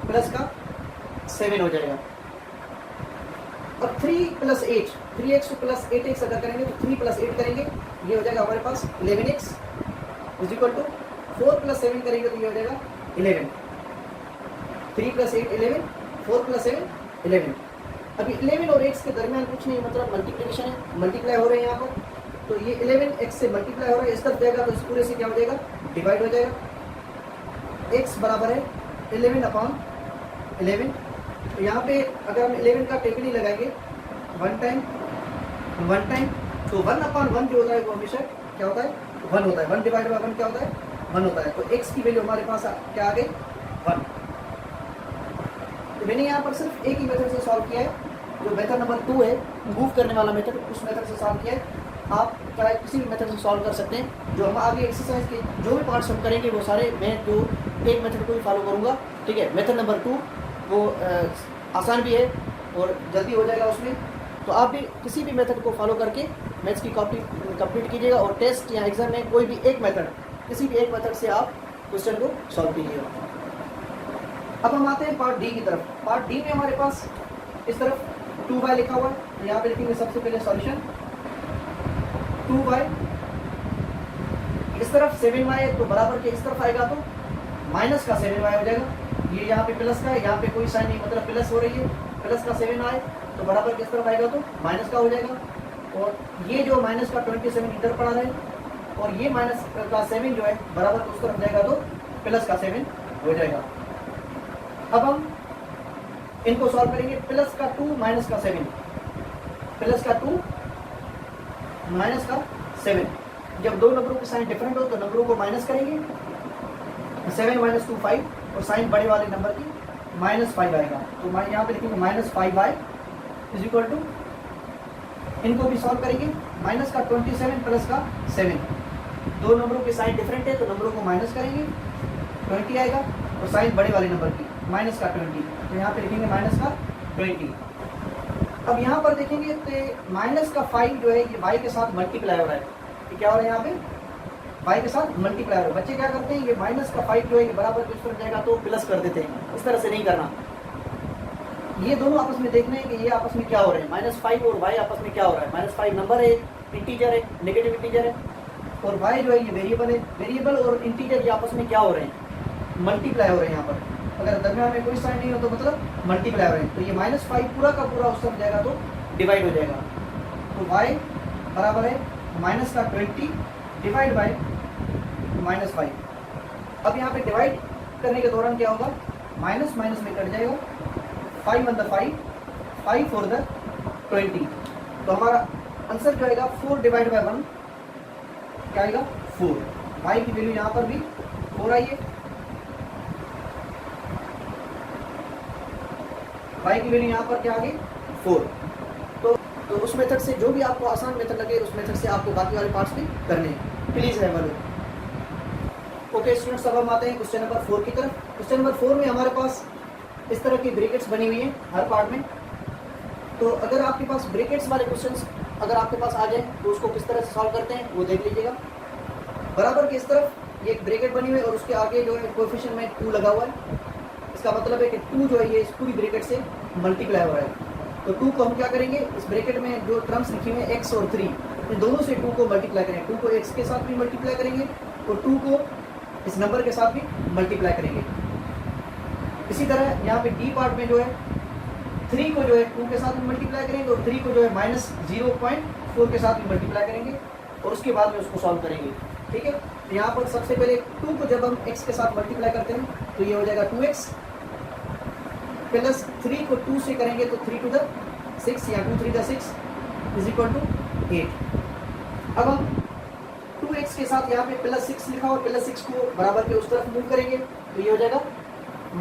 प्लस का 7 हो जाएगा। और 3 + 8, 3x + 8x अगर करेंगे तो 3 + 8 करेंगे, ये हो जाएगा हमारे पास 11x = 4 + 7 करेंगे तो ये हो जाएगा 11। 3 + 8 11, 4 + 7 11। अभी 11 और x के दरमियान कुछ नहीं, मतलब मल्टीप्लिकेशन है, मल्टीप्लाई हो रहे हैं यहाँ पर। तो ये 11 x से मल्टीप्लाई हो रहा है, इस तरफ जाएगा तो इस पूरे से क्या हो जाएगा, डिवाइड हो जाएगा। x बराबर है 11/11। तो यहाँ पे अगर हम 11 का टेकनी लगाएंगे 1 टाइम तो 1/1 जो होता है वो हमेशा क्या होता है, 1 होता है। 1 / 1 क्या होता है, 1 होता है। तो x की वैल्यू हमारे पास क्या आ गई 1। तो मैंने यहाँ पर सिर्फ एक ही मेथड से सॉल्व किया है, जो मेथड नंबर 2 है मूव करने वाला मेथड, उस मेथड से सॉल्व किया है। आप चाहे किसी भी मेथड से सॉल्व कर सकते हैं। जो हम आगे एक्सरसाइज के जो भी पार्ट्स हम करेंगे वो सारे मैं जो एक मेथड को ही फॉलो करूँगा, ठीक है। मेथड नंबर 2 वो आसान भी है और जल्दी हो जाएगा उसमें। तो आप भी किसी भी मेथड को फॉलो करके मैथ्स की कॉपी कंप्लीट कीजिएगा और टेस्ट या एग्जाम में कोई भी एक मेथड, किसी भी एक मेथड से आप क्वेश्चन को सॉल्व कीजिएगा। अब हम आते हैं पार्ट डी की तरफ। पार्ट डी में हमारे पास इस तरफ 2y लिखा हुआ है, तो यहाँ पे लिखेंगे सबसे पहले सॉल्यूशन 2y, इस तरफ 7y है तो बराबर के इस तरफ आएगा तो माइनस का 7y हो जाएगा। ये यहाँ पे प्लस का है, यहाँ पे कोई साइन नहीं, मतलब प्लस हो रही है, प्लस का 7 आए तो बराबर किस तरफ आएगा तो माइनस का हो जाएगा। और ये जो माइनस का 27 इधर पड़ा रहे और ये माइनस का 7 जो है बराबर उस तरफ जाएगा तो प्लस का 7 हो जाएगा। अब हम इनको सॉल्व करेंगे। प्लस का 2 माइनस का 7, प्लस का 2 माइनस का 7। जब दो नंबरों के साइन डिफरेंट हो तो नंबरों को माइनस करेंगे। 7 माइनस 2 5 और साइन बड़े वाले नंबर की -5 आएगा। तो यहाँ पे लिखेंगे -5y इज इक्वल टू, इनको भी सॉल्व करेंगे। माइनस का 27 प्लस का 7, दो नंबरों के साइन डिफरेंट है तो नंबरों को माइनस करेंगे, 20 आएगा और साइन बड़े वाले नंबर की माइनस का 20, तो यहाँ पे लिखेंगे माइनस का 20। अब यहाँ पर देखेंगे तो माइनस का 5 जो है ये y के साथ मल्टीप्लाई हो रहा है। ये क्या हो रहा है यहाँ पे y के साथ मल्टीप्लाई हो रहा है। बच्चे क्या करते हैं, ये माइनस का 5 जो है ये बराबर किस तरफ जाएगा तो प्लस कर देते हैं। इस तरह से नहीं करना, ये दोनों आपस में देखना है कि ये आपस में क्या हो रहे हैं। -5 और y आपस में क्या हो रहा है। -5 नंबर है, इंटीजर है, नेगेटिव इंटीजर है, और y जो है ये वेरिएबल है। वेरिएबल और इंटीजर ये आपस में क्या हो रहे हैं, मल्टीप्लाई हो रहे हैं। यहाँ पर अगर दरम्यान में कोई साइन नहीं हो तो मतलब मल्टीप्लाई हो रहे हैं। तो ये -5 पूरा का पूरा उस तरफ जाएगा तो डिवाइड हो जाएगा। तो y बराबर है माइनस का 20 डिवाइड बाई -5। अब यहाँ पे डिवाइड करने के दौरान क्या होगा, माइनस माइनस में कट जाएगा, 5 1 5, 5 4 20। तो हमारा आंसर जो आएगा 4 डिवाइड बाई 1 क्या आएगा 4। y की वैल्यू यहाँ पर भी 4 आई है, y की वैल्यू यहाँ पर क्या आ गई 4। तो उस मेथड से जो भी आपको आसान मेथड लगे उस मेथड से आपको बाकी वाले पार्ट्स भी करने हैं। प्लीज है वाले। ओके स्टूडेंट्स, अब हम आते हैं क्वेश्चन नंबर 4 की तरफ। क्वेश्चन नंबर 4 में हमारे पास इस तरह की ब्रैकेट्स बनी हुई हैं हर पार्ट में। तो अगर आपके पास ब्रैकेट्स वाले क्वेश्चंस अगर आपके पास आ जाए तो उसको किस तरह से सॉल्व करते हैं वो देख लीजिएगा। बराबर के इस तरफ ये एक ब्रैकेट बनी हुई है और उसके आगे जो है कोएफिशिएंट में 2 लगा हुआ है। इसका मतलब है कि 2 जो है ये इस पूरी ब्रैकेट से मल्टीप्लाई हो रहा है। तो 2 को हम क्या करेंगे, इस ब्रैकेट में जो टर्म्स लिखी हुई है x और 3, इन दोनों से 2 को मल्टीप्लाई करेंगे। 2 को x के साथ भी मल्टीप्लाई करेंगे और 2 को इस नंबर के साथ भी मल्टीप्लाई करेंगे। इसी तरह यहाँ पे डी पार्ट में जो है 3 को जो है 2 के साथ भी मल्टीप्लाई करेंगे और 3 को जो है -0.4 के साथ भी मल्टीप्लाई करेंगे और उसके बाद में उसको सॉल्व करेंगे। ठीक है, तो यहाँ पर सबसे पहले 2 को जब हम x के साथ मल्टीप्लाई करते हैं तो ये हो जाएगा 2x प्लस 3 को 2 से करेंगे तो 3 to the 6 या 2 3 the 6 इज इक्वल टू 8। अब हम 2x के साथ यहाँ पे +6 लिखा और +6 को बराबर के उस तरफ मूव करेंगे तो ये हो जाएगा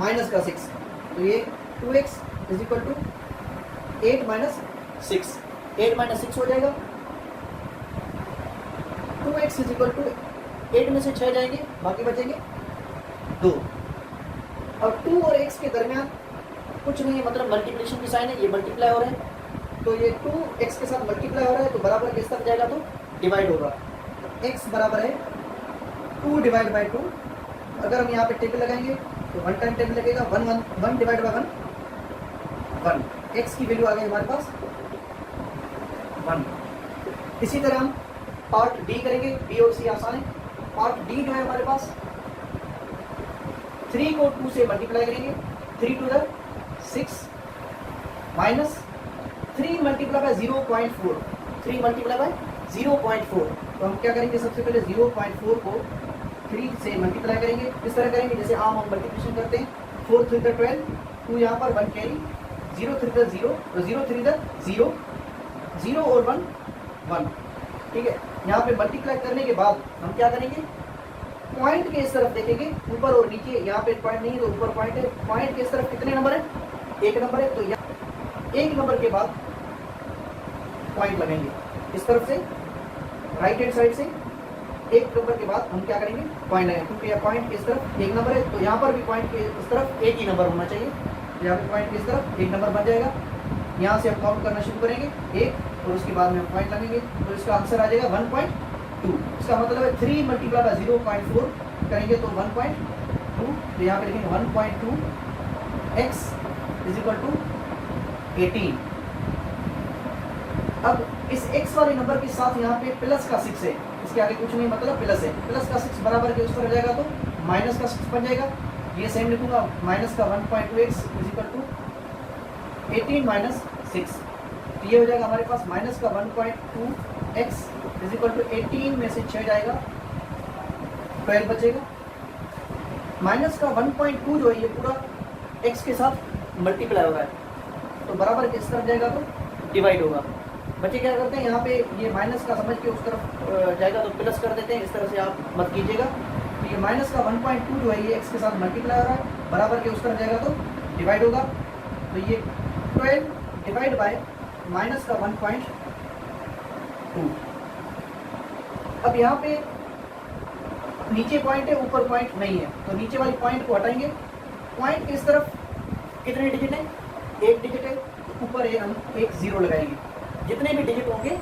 -6। तो ये 2x इज इक्वल टू 8 - 6, 8 - 6 हो जाएगा। 2x इज इक्वल टू 8 में से 6 जाएंगे, बाकी बचेंगे 2। अब 2 और x के दरमियान कुछ नहीं है, मतलब मल्टीप्लिकेशन की साइन है, ये मल्टीप्लाई हो रहे हैं। तो ये 2x के साथ मल्टीप्लाई हो रहा है तो बराबर किस तरफ जाएगा तो डिवाइड होगा। x बराबर है 2 डिवाइड बाई 2। अगर हम यहाँ पे टेबल लगाएंगे तो 1 टाइम टेबल लगेगा, 1 डिवाइड बाई 1 x की वैल्यू आ गई हमारे पास 1। इसी तरह हम पार्ट डी करेंगे, b और c आसान है। पार्ट डी जो है हमारे पास 3 को 2 से मल्टीप्लाई करेंगे, 3 to the 6 minus 3 multiply by 0.4, 3 multiply by 0.4। तो हम क्या करेंगे, सबसे पहले 0.4 को 3 से मल्टीप्लाई करेंगे। इस तरह करेंगे जैसे आम हम मल्टीप्लिकेशन करते हैं, 4 3 the 12, 2 यहाँ पर 1 कैरी, 0 3 the 0, तो 0 3 the 0, 0 और 1 1। ठीक है, यहाँ पे मल्टीप्लाई करने के बाद हम क्या करेंगे, पॉइंट के इस तरफ देखेंगे, ऊपर और नीचे, यहाँ पे पॉइंट नहीं है तो ऊपर पॉइंट है, पॉइंट के इस तरफ कितने नंबर है, एक नंबर है, तो यहाँ एक नंबर के बाद पॉइंट लगेंगे इस तरफ से, राइट हैंड साइड से एक नंबर के बाद हम क्या करेंगे, पॉइंट लगाएंगे, क्योंकि यहाँ पॉइंट इस तरफ एक नंबर है, तो यहाँ पर भी पॉइंट के इस तरफ एक ही नंबर होना चाहिए, यहाँ पे पॉइंट के इस तरफ एक नंबर बन जाएगा। यहाँ से हम काउंट करना शुरू करेंगे एक, और उसके बाद में हम पॉइंट लगेंगे, तो इसका आंसर आ जाएगा 1.2। इसका मतलब है 3 मल्टीप्लाई बाय 0.4 करेंगे तो 1.2, तो यहाँ पे लिखेंगे 1.2 x इज इक्वल टू 18। अब इस x वाले नंबर के साथ यहाँ पे प्लस का 6 है, इसके आगे कुछ नहीं, मतलब प्लस है, प्लस का 6 बराबर के उस पर हो जाएगा तो माइनस का 6 बन जाएगा। ये सेम लिखूंगा, माइनस का 1.2x is equal to 18 minus 6, तो ये हो जाएगा हमारे पास माइनस का 1.2x इज इक्वल टू 18 में से 6 जाएगा 12 बचेगा। माइनस का 1.2 जो है ये पूरा x के साथ मल्टीप्लाई हो रहा है, तो बराबर किस तरफ जाएगा तो डिवाइड होगा। बच्चे क्या करते हैं, यहाँ पे ये माइनस का समझ के उस तरफ जाएगा तो प्लस कर देते हैं, इस तरह से आप मत कीजिएगा। तो ये माइनस का 1.2 जो है ये x के साथ मल्टीप्लाई हो रहा है, बराबर के उस तरफ जाएगा तो डिवाइड होगा। तो ये 12 डिवाइड बाय माइनस का 1.2। अब यहाँ पे नीचे पॉइंट है, ऊपर पॉइंट नहीं है, तो नीचे वाली पॉइंट को हटाएंगे। पॉइंट की इस तरफ कितने डिजिट है, एक डिजिट है, तो ऊपर हम एक जीरो लगाएंगे, जितने भी डिजिट होंगे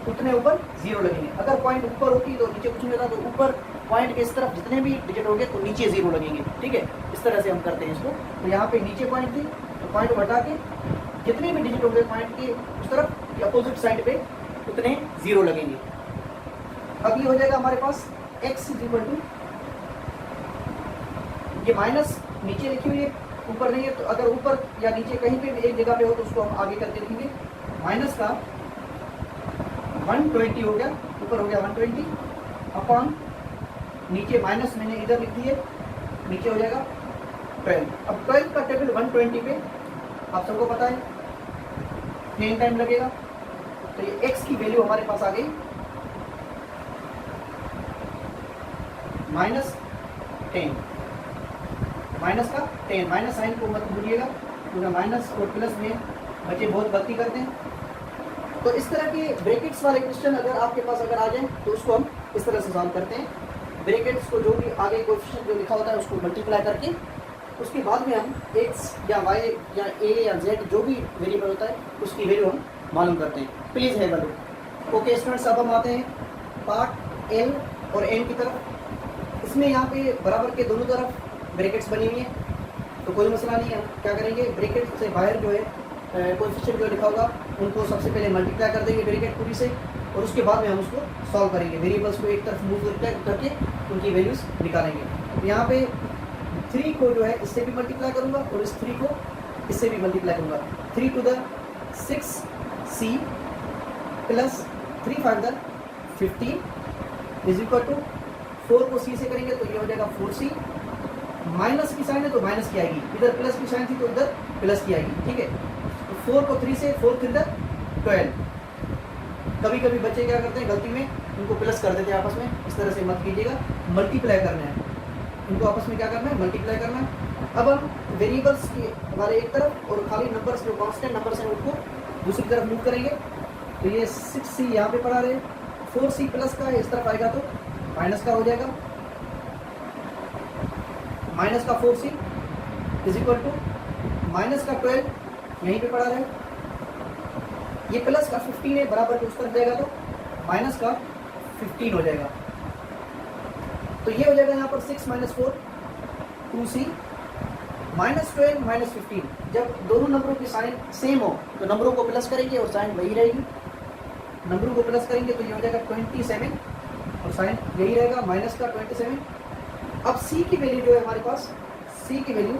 उतने ऊपर जीरो लगेंगे। अगर पॉइंट ऊपर होती तो नीचे कुछ नहीं होता, तो ऊपर पॉइंट के इस तरफ जितने भी डिजिट होंगे तो नीचे जीरो लगेंगे, ठीक है। इस तरह से हम करते हैं इसको। तो यहाँ पे नीचे पॉइंट थी, तो पॉइंट को हटा के जितने भी डिजिट होंगे पॉइंट के उस तरफ अपोजिट साइड पे उतने जीरो लगेंगे। अब ये हो जाएगा हमारे पास x इज इक्वल टू, ये माइनस नीचे लिखी हुई है, ऊपर नहीं है, तो अगर ऊपर या नीचे कहीं पे भी एक जगह पे हो तो उसको हम आगे करके लिखेंगे। माइनस का 120 हो गया, ऊपर हो गया 120 अपॉन नीचे माइनस मैंने इधर लिख दिए, नीचे हो जाएगा 12। अब 12 का टेबल 120 पे आप सबको पता है 10 टाइम लगेगा, तो ये x की वैल्यू हमारे पास आ गई -10। माइनस का 10, माइनस साइन को मत भूलिएगा, क्योंकि माइनस और प्लस में बच्चे बहुत गलती करते हैं। तो इस तरह के ब्रैकेट्स वाले क्वेश्चन अगर आपके पास अगर आ जाए तो उसको हम इस तरह से सॉल्व करते हैं। ब्रैकेट्स को जो भी आगे कोएफिशिएंट जो लिखा होता है उसको मल्टीप्लाई करके उसके बाद में हम x या y या a या z जो भी वेरिएबल होता है उसकी वैल्यू हम मालूम करते हैं। प्लीज़ है बलो। ओके स्टूडेंट्स, अब हम आते हैं पार्ट L और N की तरफ। इसमें यहाँ पे बराबर के दोनों तरफ ब्रैकेट्स बनी हुई हैं, तो कोई मसला नहीं है। क्या करेंगे, ब्रैकेट से बाहर जो है कोएफिशिएंट जो लिखा होगा उनको सबसे पहले मल्टीप्लाई कर देंगे ब्रैकेट पूरी से, और उसके बाद में हम उसको सॉल्व करेंगे। वेरिएबल्स को एक तरफ मूव करके उनकी वैल्यूज निकालेंगे। यहाँ पे 3 को जो है इससे भी मल्टीप्लाई करूँगा और इस 3 को इससे भी मल्टीप्लाई करूँगा। 3 to the 6c plus 3 5 the 15 is equal to 4 को c से करेंगे तो ये हो जाएगा 4c। माइनस की साइन है तो माइनस की आएगी, इधर प्लस की साइन थी तो इधर प्लस की आएगी, ठीक है। तो 4 को 3 से 4 3 12। कभी कभी बच्चे क्या करते हैं गलती में उनको प्लस कर देते हैं आपस में, इस तरह से मत कीजिएगा, मल्टीप्लाई करना है इनको आपस में, क्या करना है मल्टीप्लाई करना है। अब हम वेरिएबल्स के हमारे एक तरफ और खाली नंबर्स जो कांस्टेंट नंबर्स हैं उनको दूसरी तरफ मूव करेंगे। तो ये 6c यहाँ पे पड़ा रहे, 4c प्लस का इस तरफ आएगा तो माइनस का हो जाएगा, माइनस का 4c is equal to minus का 12 यहीं पे पड़ा रहे, ये प्लस का 15 है बराबर के उस तरफ जाएगा तो माइनस का 15 हो जाएगा। तो ये हो जाएगा यहाँ पर 6 - 4 2c -12 -15। जब दोनों नंबरों की साइन सेम हो तो नंबरों को प्लस करेंगे और साइन वही रहेगी, नंबरों को प्लस करेंगे तो ये हो जाएगा 27 और साइन यही रहेगा माइनस का 27। अब c की वैल्यू जो है हमारे पास, c की वैल्यू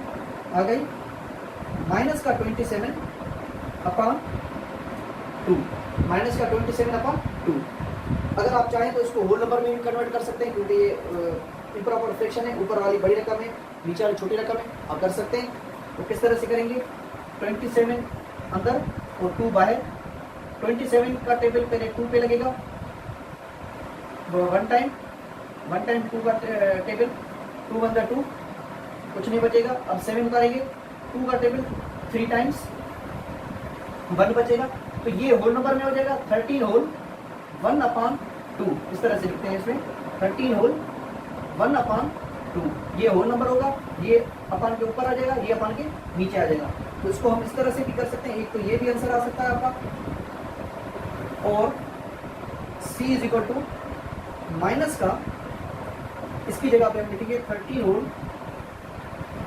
आ गई माइनस का 27 अपॉन 2, माइनस का 27 अपॉन 2। अगर आप चाहें तो इसको होल नंबर में भी कन्वर्ट कर सकते हैं, क्योंकि ये इम्प्रॉपर फ्रैक्शन है, ऊपर वाली बड़ी रकम है नीचे वाली छोटी रकम है, आप कर सकते हैं। तो किस तरह से करेंगे, 27 अंदर और 2 बाहर। 27 का टेबल पहले 2 पे लगेगा 1 टाइम, 1 टाइम 2 का टेबल, 2 वन 2, कुछ नहीं बचेगा। अब 7 उतारेंगे, 2 का टेबल 3 टाइम्स 1 बचेगा, तो ये होल नंबर में हो जाएगा 13 होल 1/2। इस तरह से लिखते हैं इसमें 13 होल 1/2। ये होल नंबर होगा, ये अपान के ऊपर आ जाएगा, ये अपान के नीचे आ जाएगा। तो इसको हम इस तरह से भी कर सकते हैं, एक तो ये भी आंसर आ सकता है आपका, और C is equal to minus का, इसकी जगह पे हम लिखेंगे 13 होल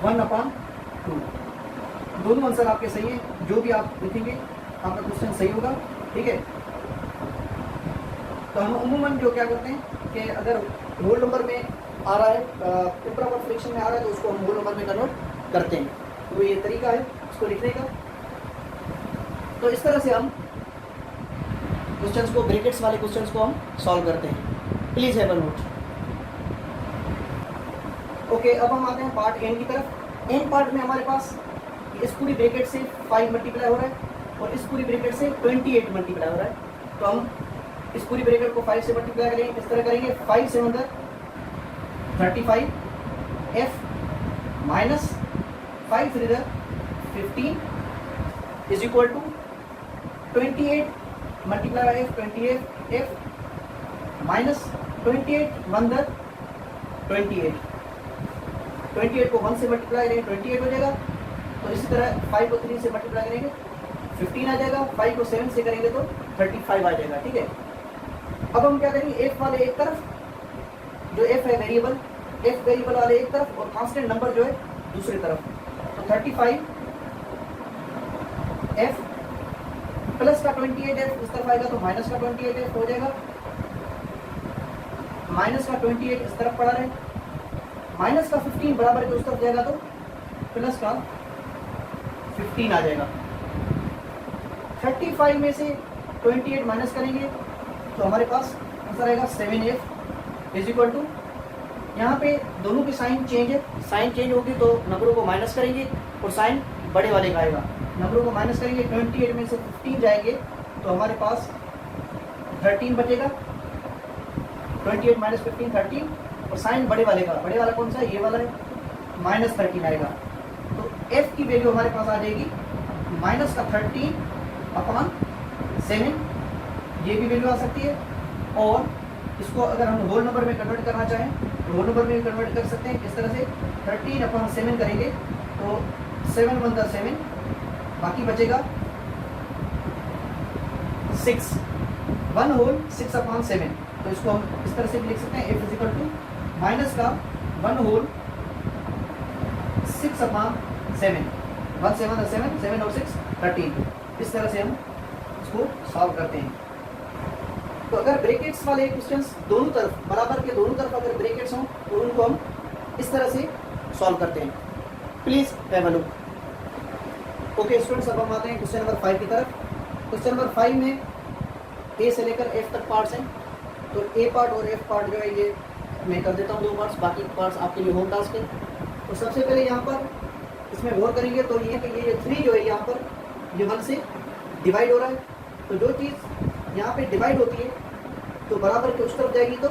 1/2। दोनों आंसर आपके सही है, जो भी आप लिखेंगे आपका क्वेश्चन सही होगा, ठीक है। तो हम उम्मूमन जो क्या करते हैं कि अगर होल नंबर में आ रहा है, इम्प्रॉपर फ्रैक्शन में आ रहा है, तो उसको हम होल नंबर में कन्वर्ट करते हैं। तो ये तरीका है इसको लिखने का। तो इस तरह से हम क्वेश्चंस को, ब्रैकेट्स वाले क्वेश्चंस को हम सॉल्व करते हैं। Please have a note. Okay, अब हम आते हैं पार्ट एन की तरफ। एन पार्ट में हमारे पास इस पूरी ब्रैकेट से 5 मल्टीप्लाई हो रहा है और इस पूरी ब्रैकेट से 28 मल्टीप्लाई हो रहा है। तो हम इस पूरी ब्रैकेट को 5 से मल्टीप्लाई करेंगे, इस तरह करेंगे 5 से 35 f minus 5 3 15 is equal to 28 multiply f 28 f minus 28 1 28। 28 को 1 से मल्टीप्लाई करेंगे 28 हो जाएगा। तो इसी तरह 5 को 3 से मल्टीप्लाई करेंगे 15 आ जाएगा, 5 को 7 से करेंगे तो 35 आ जाएगा, ठीक है। अब हम क्या करेंगे, f वाले एक तरफ, जो f है वेरिएबल, f वेरिएबल वाले एक तरफ और कांस्टेंट नंबर जो है दूसरी तरफ। तो 35 f प्लस का 28 f इस तरफ आएगा तो माइनस का 28 f हो जाएगा। माइनस का 28 इस तरफ पड़ा रहे, माइनस का 15 बराबर के उस तरफ जाएगा तो प्लस का 15 आ जाएगा। 35 में से 28 माइनस करेंगे तो हमारे पास आंसर आएगा 7f इज इक्वल टू, यहाँ पे दोनों की साइन चेंज है, साइन चेंज होगी तो नंबरों को माइनस करेंगे और साइन बड़े वाले का आएगा। नंबरों को माइनस करेंगे, 28 में से 15 जाएंगे तो हमारे पास 13 बचेगा। 28 माइनस 15 13, और साइन बड़े वाले का, बड़े वाला कौन सा है, ये वाला है, माइनस 13 आएगा। तो f की वैल्यू हमारे पास आ जाएगी माइनस का 13/7, ये भी वैल्यू आ सकती है। और इसको अगर हम होल नंबर में कन्वर्ट करना चाहें तो होल नंबर में भी कन्वर्ट कर सकते हैं। इस तरह से 13/7 करेंगे तो 7 1 7, बाकी बचेगा 6, 1 होल 6/7। तो इसको हम इस तरह से भी लिख सकते हैं, f is equal to minus का 1 होल 6/7, 1 7 7, 7 और 6 13। इस तरह से हम इसको सॉल्व करते हैं। तो अगर ब्रैकेट्स वाले क्वेश्चंस दोनों तरफ, बराबर के दोनों तरफ अगर ब्रैकेट्स हों तो उनको हम इस तरह से सॉल्व करते हैं। Please have a look. Okay students, अब हम आते हैं क्वेश्चन नंबर 5 की तरफ। क्वेश्चन नंबर 5 में ए से लेकर एफ तक पार्ट्स हैं। तो ए पार्ट और एफ पार्ट जो है ये मैं कर देता हूँ 2 पार्ट्स, बाकी पार्ट्स आपके लिए होम टास्क है। तो सबसे पहले यहाँ पर इसमें गौर करेंगे तो ये कि ये 3 जो है यहाँ पर ये 1 से डिवाइड हो रहा है। तो जो चीज़ यहाँ पे डिवाइड होती है तो बराबर के उस तरफ जाएगी तो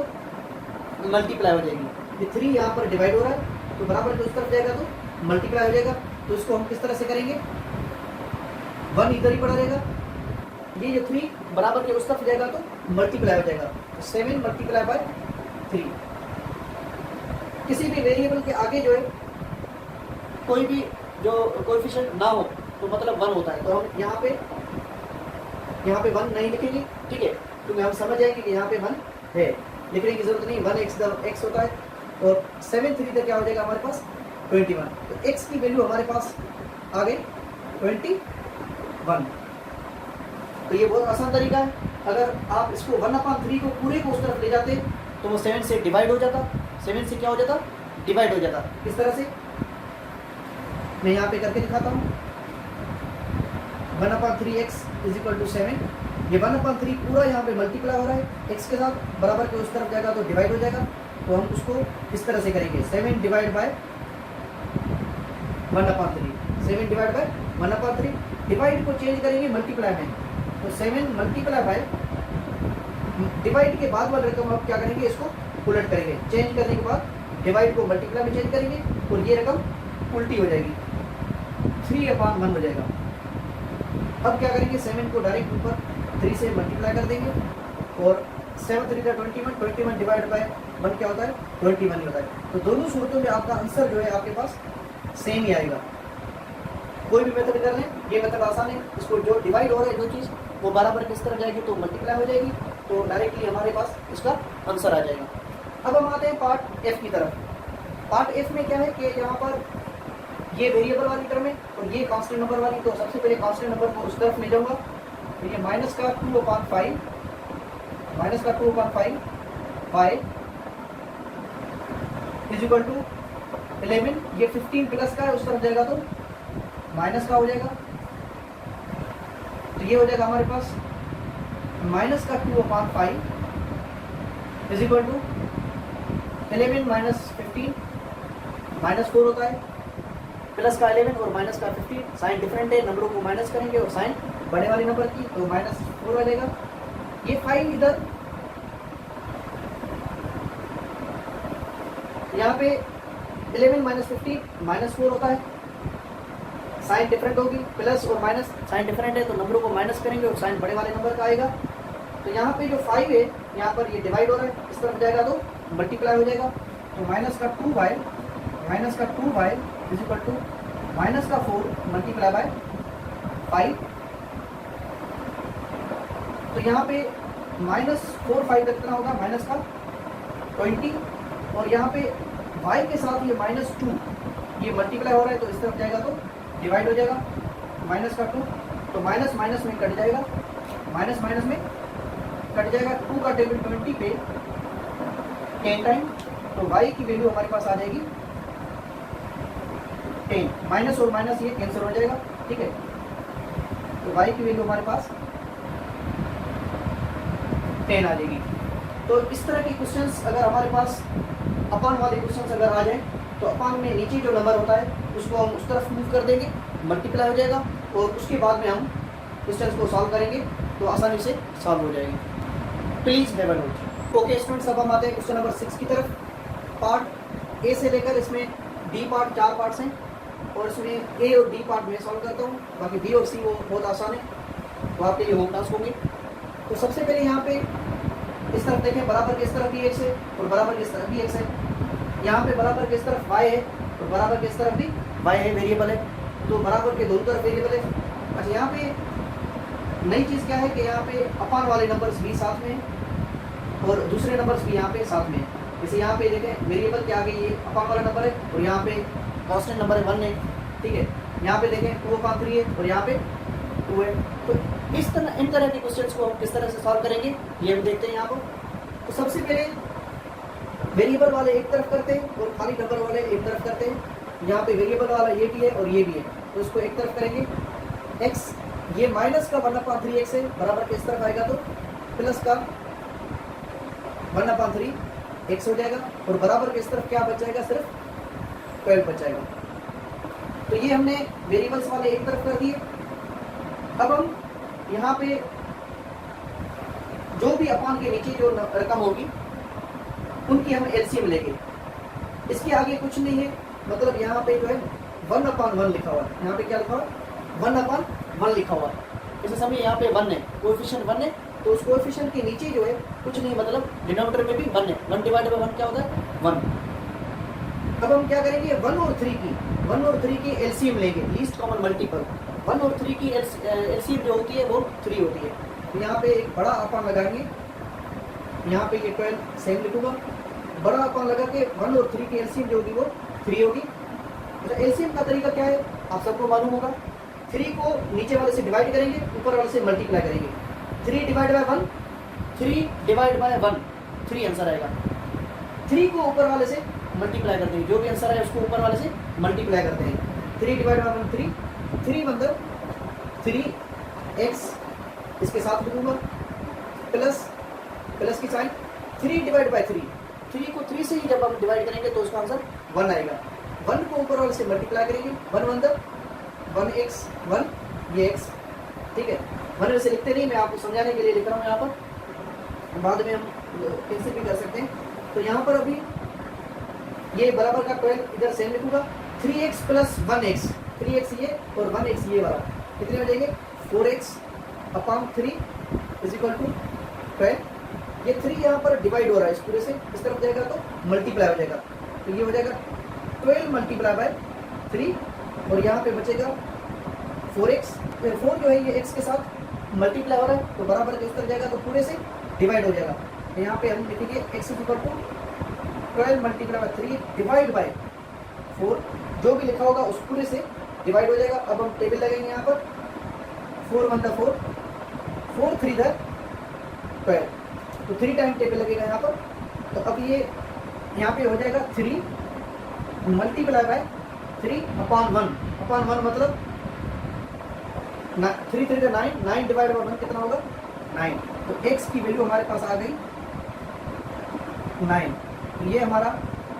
मल्टीप्लाई हो जाएगी। ये 3 यहाँ पर डिवाइड हो रहा है तो बराबर के उस तरफ जाएगा तो मल्टीप्लाई हो जाएगा। तो इसको हम किस तरह से करेंगे, 1 इधर ही पड़ा रहेगा, ये जो 3 बराबर के उस तरफ जाएगा तो मल्टीप्लाई हो जाएगा। तो 7 मल्टीप्लाई बाय 3। किसी भी वेरिएबल के आगे जो है कोई भी जो कोएफिशिएंट ना हो तो मतलब 1 होता है। तो हम यहाँ पे 1 नहीं लिखेंगे, ठीक है, क्योंकि हम समझ जाएंगे कि यहाँ पे 1 है, लिखने की जरूरत नहीं। 1 x होता है और 7 3 तक क्या हो जाएगा हमारे पास 21। तो x की वैल्यू हमारे पास आ गई 21। तो ये बहुत आसान तरीका है। अगर आप इसको 1/3 को पूरे को उस तरफ ले जाते तो वो 7 से डिवाइड हो जाता, 7 से क्या हो जाता, डिवाइड हो जाता। इस तरह से मैं यहाँ पे करके दिखाता हूँ। 1/3x is equal to 7। ये 1/3 पूरा यहाँ पे मल्टीप्लाई हो रहा है x के साथ, बराबर के उस तरफ जाएगा तो डिवाइड हो जाएगा। तो हम उसको इस तरह से करेंगे, 7 divide by 1/3, 7 divide by 1/3। Divide को चेंज करेंगे मल्टीप्लाई में, तो 7 मल्टीप्लाई बाय डिवाइड के बाद वाले रकम आप क्या करेंगे, इसको उलट करेंगे। चेंज करने के बाद डिवाइड को मल्टीप्लाई में चेंज करेंगे और ये रकम उल्टी हो जाएगी, 3/1 हो जाएगा। अब क्या करेंगे, 7 को डायरेक्ट ऊपर 3 से मल्टीप्लाई कर देंगे और 7 3 21, 21 डिवाइड बाय 1 क्या होता है, 21 ही होता है। तो दोनों सूरतों में आपका आंसर जो है आपके पास सेम ही आएगा। कोई भी मेथड कर लें, ये मेथड आसान है। इसको जो डिवाइड हो रहा है जो चीज़ वो बराबर किस तरफ जाएगी तो मल्टीप्लाई हो जाएगी, तो डायरेक्टली हमारे पास इसका आंसर आ जाएगा। अब हम आते हैं पार्ट एफ की तरफ। पार्ट एफ में क्या है कि यहाँ पर ये वेरिएबल वाली टर्म है और ये कांस्टेंट नंबर वाली, तो सबसे पहले कांस्टेंट नंबर को उस तरफ ले जाऊंगा। तो ये माइनस का 2/5 5 इज इक्वल टू 11, ये 15 प्लस का है, उस तरफ जाएगा तो माइनस का हो जाएगा। तो ये हो जाएगा हमारे पास माइनस का 2/5 इज इक्वल टू 11 माइनस 15 -4 होता है, प्लस का 11 और माइनस का 15, साइन डिफरेंट है, नंबरों को माइनस करेंगे और साइन बड़े वाले नंबर की, तो -4 आ जाएगा। ये 5 इधर, यहाँ पे 11 माइनस 15 -4 होता है, साइन डिफरेंट होगी, प्लस और माइनस साइन डिफरेंट है तो नंबरों को माइनस करेंगे और साइन बड़े वाले नंबर का आएगा। तो यहाँ पे जो 5 है यहाँ पर ये डिवाइड हो रहा है, इस तरफ जाएगा तो मल्टीप्लाई हो जाएगा। तो माइनस का 2/, इज इक्वल टू माइनस का 4 मल्टीप्लाई बाय 5। तो यहाँ पे -4 5 का कितना होगा, माइनस का 20, और यहाँ पे y के साथ ये -2 ये मल्टीप्लाई हो रहा है तो इस तरफ जाएगा तो डिवाइड हो जाएगा, माइनस का 2, तो माइनस माइनस में कट जाएगा, माइनस माइनस में कट जाएगा। 2 का टेबल 20 पे 10 टाइम, तो y की वैल्यू हमारे पास आ जाएगी 10, माइनस और माइनस ये कैंसिल हो जाएगा, ठीक है। तो y की वैल्यू हमारे पास 10 आ जाएगी। तो इस तरह के क्वेश्चंस अगर हमारे पास अपान वाले क्वेश्चंस अगर आ जाए तो अपान में नीचे जो नंबर होता है उसको हम उस तरफ मूव कर देंगे, मल्टीप्लाई हो जाएगा और उसके बाद में हम क्वेश्चंस को सॉल्व करेंगे तो आसानी से सॉल्व हो जाएगी। Please have a note. Okay students, अब हम आते हैं क्वेश्चन नंबर 6 की तरफ। पार्ट ए से लेकर इसमें डी पार्ट 4 पार्ट्स हैं और इसमें ए और डी पार्ट में सॉल्व करता हूँ, बाकी बी और सी वो बहुत आसान है, तो आपके लिए होम टास्क होंगे। तो सबसे पहले यहाँ पे इस तरफ देखें, बराबर के इस तरफ भी x है और बराबर के इस तरफ भी x है। यहाँ पे बराबर के इस तरफ y है और बराबर के इस तरफ भी y है, वेरिएबल है, तो बराबर के दोनों तरफ वेरिएबल है। अच्छा, यहाँ पे नई चीज़ क्या है कि यहाँ पे अपान वाले नंबर्स भी साथ में हैं और दूसरे नंबर्स भी यहाँ पे साथ में हैं। जैसे यहाँ पे देखें वेरिएबल के आगे ये अपान वाला नंबर है और यहाँ पे कांस्टेंट नंबर है 1 है, ठीक है। यहाँ पे देखें 2/3 है और यहाँ पे 2 है। तो इस तरह इन तरह के क्वेश्चंस को हम किस तरह से सॉल्व करेंगे ये हम देखते हैं यहाँ पर। तो सबसे पहले वेरिएबल वाले एक तरफ करते हैं और खाली नंबर वाले एक तरफ करते हैं। यहाँ पे वेरिएबल वाला ये भी है और ये भी है, तो इसको एक तरफ करेंगे। x ये माइनस का 1/3x है, बराबर के इस तरफ आएगा तो प्लस का 1/3x हो जाएगा और बराबर के इस तरफ क्या बच जाएगा, सिर्फ 12 बच जाएगा। तो ये हमने वेरिएबल्स वाले एक तरफ कर दिए। अब हम यहाँ पे जो भी अपान के नीचे जो रकम होगी उनकी हम एलसीएम लेंगे। इसके आगे कुछ नहीं है, मतलब यहाँ पे जो है 1/1 लिखा हुआ है। यहाँ पे क्या लिखा हुआ है, 1/1 लिखा हुआ है। जैसे समय यहाँ पे 1 है, कोएफिशिएंट 1 है, तो उस कोएफिशिएंट के नीचे जो है कुछ नहीं, मतलब डिनोमिनेटर में भी 1 है। 1 डिवाइडेड बाय 1 क्या होता है, 1। अब हम क्या करेंगे, 1 और 3 की एलसीएम लेंगे, लीस्ट कॉमन मल्टीपल। 1 और 3 की एलसीएम जो होती है वो 3 होती है। तो यहाँ पे एक बड़ा अपान लगाएंगे, यहाँ पे ये 12 सेम लिखूंगा, बड़ा अपान लगा के 1 और 3 की एलसीएम जो होगी वो 3 होगी। तो एलसीएम का तरीका क्या है आप सबको मालूम होगा। 3 को नीचे वाले से डिवाइड करेंगे, ऊपर वाले से मल्टीप्लाई करेंगे। 3 divide by 1, 3 divide by 1, 3 answer आएगा। 3 को ऊपर वाले से मल्टीप्लाई करते हैं, जो भी आंसर है उसको ऊपर वाले से मल्टीप्लाई करते हैं। 3 डिवाइड बाय 1 3, 3 मतलब 3x इसके साथ लिखूंगा, प्लस की साइन 3 डिवाइड बाय 3, 3 को 3 से ही जब हम डिवाइड करेंगे तो उसका आंसर 1 आएगा। 1 को ऊपर वाले से मल्टीप्लाई करेंगे, 1 मतलब 1x 1 ये x, ठीक है। 1 से लिखते नहीं, मैं आपको समझाने के लिए लिख रहा हूँ यहाँ पर, बाद में हम कैंसिल भी कर सकते हैं। तो यहाँ पर अभी ये बराबर का 12 इधर सेम लिखूंगा, 3x प्लस 1x, 3x ये और 1x ये वाला कितने हो जाएंगे 4x upon 3 is equal to 12। ये 3 यहाँ पर डिवाइड हो रहा है इस पूरे से, इस तरफ जाएगा तो मल्टीप्लाई हो जाएगा, तो ये हो जाएगा 12 मल्टीप्लाई बाय 3 और यहाँ पे बचेगा 4x। 4 जो है ये x के साथ मल्टीप्लाई हो रहा है तो बराबर के उस तरफ जाएगा तो पूरे से डिवाइड हो जाएगा। तो यहाँ पे हम लिखेंगे x is equal to 12 multiply by 3 divide by 4, जो भी लिखा होगा उस पूरे से डिवाइड हो जाएगा। अब हम टेबल लगेंगे यहाँ पर 4 1 4 4 3 12, तो 3 टाइम टेबल लगेगा यहाँ पर। तो अब ये यहाँ पे हो जाएगा 3 मल्टीप्लाई बाय 3 अपॉन 1 मतलब 3 3 9, 9 डिवाइड बाय 1 कितना होगा 9। तो x की वैल्यू हमारे पास आ गई 9, तो ये हमारा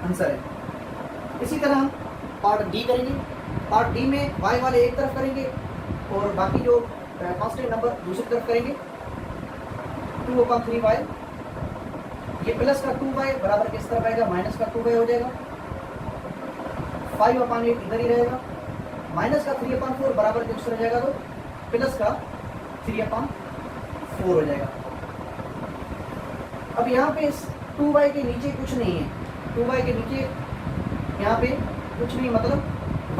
आंसर है। इसी तरह हम पार्ट डी करेंगे। पार्ट डी में y वाले एक तरफ करेंगे और बाकी जो कांस्टेंट नंबर दूसरी तरफ करेंगे। 2/3y, ये प्लस का 2y बराबर किस तरफ आएगा माइनस का 2y हो जाएगा। 5/8 इधर ही रहेगा, माइनस का 3/4 बराबर किस तरफ जाएगा तो प्लस का 3/4 हो जाएगा। अब यहाँ पे इस 2y के नीचे कुछ नहीं है, 2y के नीचे यहाँ पे कुछ नहीं मतलब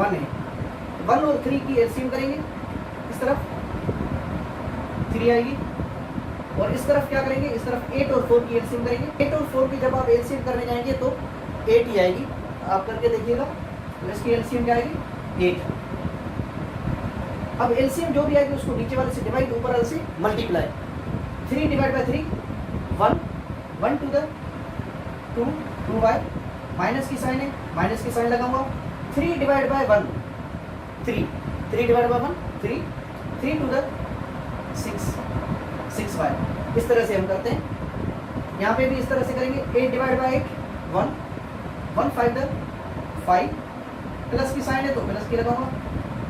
1 है। 1 और 3 की एलसीएम करेंगे, इस तरफ 3 आएगी और इस तरफ क्या करेंगे, इस तरफ 8 और 4 की एलसीएम करेंगे। 8 और 4 की जब आप एलसीएम करने जाएंगे तो 8 ही आएगी, आप करके देखिएगा। तो इसकी एलसीएम क्या आएगी 8। अब एलसीएम जो भी आएगी उसको नीचे वाले से डिवाइड, ऊपर वाले से multiply. 3 divide by 3 1, 1 to the 2 2y, minus की साइन है माइनस की साइन लगाऊंगा। 3 divide by 1 3, 3 divide by 1 3, 3 to the 6y। इस तरह से हम करते हैं। यहाँ पे भी इस तरह से करेंगे। 8 डिवाइड बाय 8 1, 1 5 द 5, प्लस की साइन है तो प्लस की लगाऊंगा।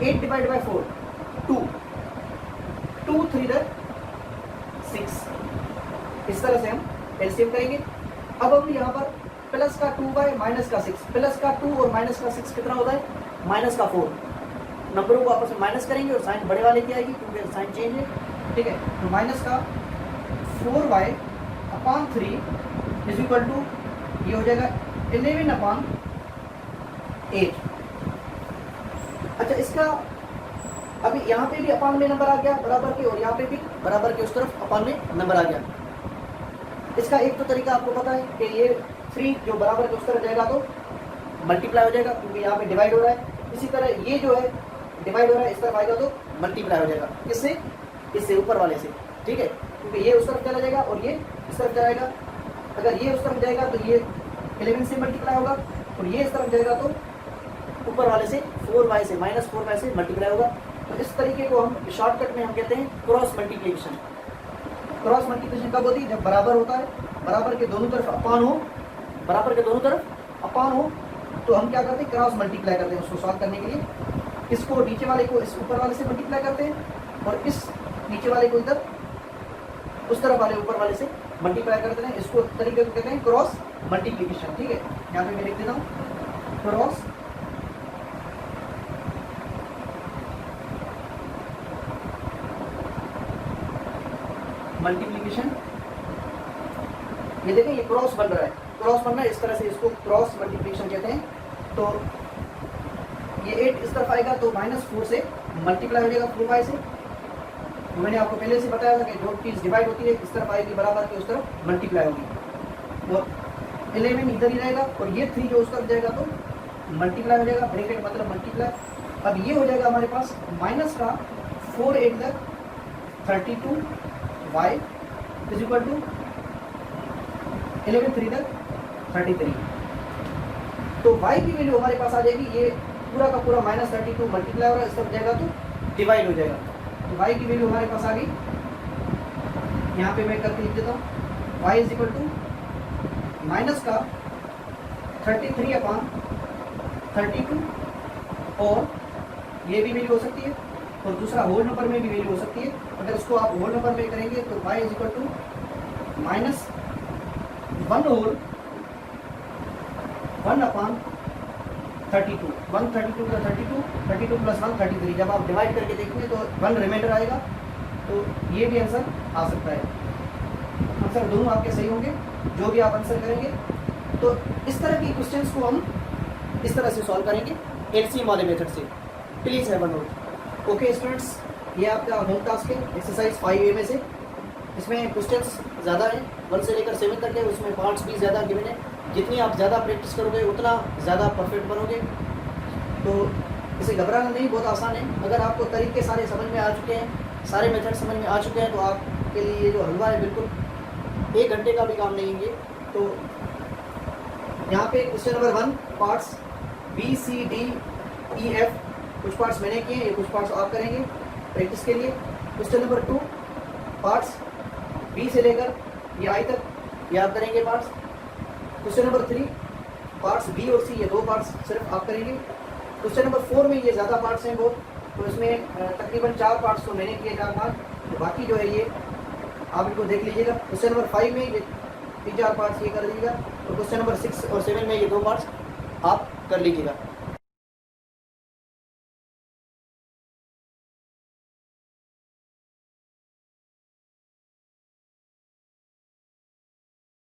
8 डिवाइड बाय 4 2, 2 3 द 6। इस तरह से हम एलसीएम करेंगे। अब हम यहाँ पर प्लस का 2y माइनस का 6, प्लस का 2 और माइनस का 6 कितना होता है माइनस का 4। नंबरों को आपस में माइनस करेंगे और साइन बड़े वाले की आएगी क्योंकि साइन चेंज है, ठीक है। तो माइनस का 4y upon 3 is equal to ये हो जाएगा 11/8। अच्छा, इसका अभी यहाँ पे भी अपान में नंबर आ गया बराबर के और यहाँ पे भी बराबर के उस तरफ अपान में नंबर आ गया। इसका एक तो तरीका आपको पता है कि ये 3 जो बराबर के उस तरफ जाएगा तो मल्टीप्लाई हो जाएगा क्योंकि यहाँ पे डिवाइड हो रहा है। इसी तरह ये जो है डिवाइड हो रहा है इस तरफ आएगा तो मल्टीप्लाई हो जाएगा। किससे, इससे ऊपर वाले से, ठीक है, क्योंकि ये उस तरफ चला जाएगा और ये इस तरफ जाएगा। अगर ये उस तरफ जाएगा तो ये 11 से मल्टीप्लाई होगा और ये इस तरफ जाएगा तो ऊपर वाले से 4y से माइनस 4y से मल्टीप्लाई होगा। तो इस तरीके को हम शॉर्टकट में हम कहते हैं क्रॉस मल्टीप्लिकेशन। क्रॉस मल्टीप्लिकेशन कब होती है, जब बराबर होता है, बराबर के दोनों तरफ अपान हो, बराबर के दोनों तरफ अपान हो तो हम क्या करते हैं क्रॉस मल्टीप्लाई करते हैं। उसको सॉल्व करने के लिए इसको नीचे वाले को इस ऊपर वाले से मल्टीप्लाई करते हैं और इस नीचे वाले को इधर उस तरफ वाले ऊपर वाले से मल्टीप्लाई करते हैं। इसको तरीके को कहते हैं क्रॉस मल्टीप्लिकेशन, ठीक है। यहाँ पे मैं लिख देता हूँ क्रॉस मल्टीप्लिकेशन। ये देखें ये क्रॉस बन रहा है, क्रॉस बन रहा है, इस तरह से इसको क्रॉस मल्टीप्लिकेशन कहते हैं। तो ये 8 इस तरफ आएगा तो -4 से मल्टीप्लाई हो जाएगा 4y से। मैंने आपको पहले से बताया था कि जो चीज़ डिवाइड होती है इस तरफ आएगी बराबर के उस तरफ मल्टीप्लाई होगी और 11 इधर ही रहेगा और ये 3 जो उस तरफ जाएगा तो मल्टीप्लाई हो जाएगा, ब्रैकेट मतलब मल्टीप्लाई। अब ये हो जाएगा हमारे पास माइनस का 4 8 तक 32y इज इक्वल टू 11 3 तक 33। तो y की वैल्यू हमारे पास आ जाएगी, ये पूरा का पूरा -32 मल्टीप्लाई हो रहा है, इस तरफ जाएगा तो डिवाइड हो जाएगा। तो y की वैल्यू हमारे पास आ गई, यहाँ पे मैं करके लिख देता हूँ y is equal to minus का 33/32 और ये भी वैल्यू हो सकती है और दूसरा होल नंबर में भी वैल्यू हो सकती है। अगर इसको आप होल नंबर में करेंगे तो y is equal to -1 whole 1/32, 132 का 32, 32 + 1 33। जब आप डिवाइड करके देखेंगे तो 1 रिमाइंडर आएगा, तो ये भी आंसर आ सकता है। आंसर दोनों आपके सही होंगे जो भी आप आंसर करेंगे। तो इस तरह की क्वेश्चंस को हम इस तरह से सॉल्व करेंगे एलसीएम वाले मेथड से। Please have a note. Okay students, ये आपका होम टास्क है एक्सरसाइज 5A में से। इसमें क्वेश्चंस ज़्यादा हैं, 1 से लेकर 7 तक है, उसमें पार्ट्स भी ज़्यादा गिवन है। जितनी आप ज़्यादा प्रैक्टिस करोगे उतना ज़्यादा परफेक्ट बनोगे। तो इसे घबराना नहीं, बहुत आसान है। अगर आपको तरीके सारे समझ में आ चुके हैं, सारे मेथड समझ में आ चुके हैं, तो आपके लिए ये जो हलवा है बिल्कुल 1 घंटे का भी काम नहीं है। तो यहाँ पे क्वेश्चन नंबर 1 पार्ट्स BCDEF, कुछ पार्ट्स मैंने किए हैं, ये कुछ पार्ट्स आप करेंगे प्रैक्टिस के लिए। क्वेश्चन नंबर 2 पार्ट्स B से लेकर ये I तक याद करेंगे parts. Question number 3 parts B और C, ये 2 पार्ट्स सिर्फ आप करेंगे। क्वेश्चन नंबर 4 में ये ज़्यादा पार्ट्स हैं बहुत, तो इसमें तकरीबन 4 पार्ट्स तो मैंने किए, 4-5, तो बाकी जो है ये आप इनको देख लीजिएगा। क्वेश्चन नंबर 5 में ये 3-4 पार्ट्स ये कर लीजिएगा, और क्वेश्चन नंबर 6 और 7 में ये 2 पार्ट्स आप कर लीजिएगा।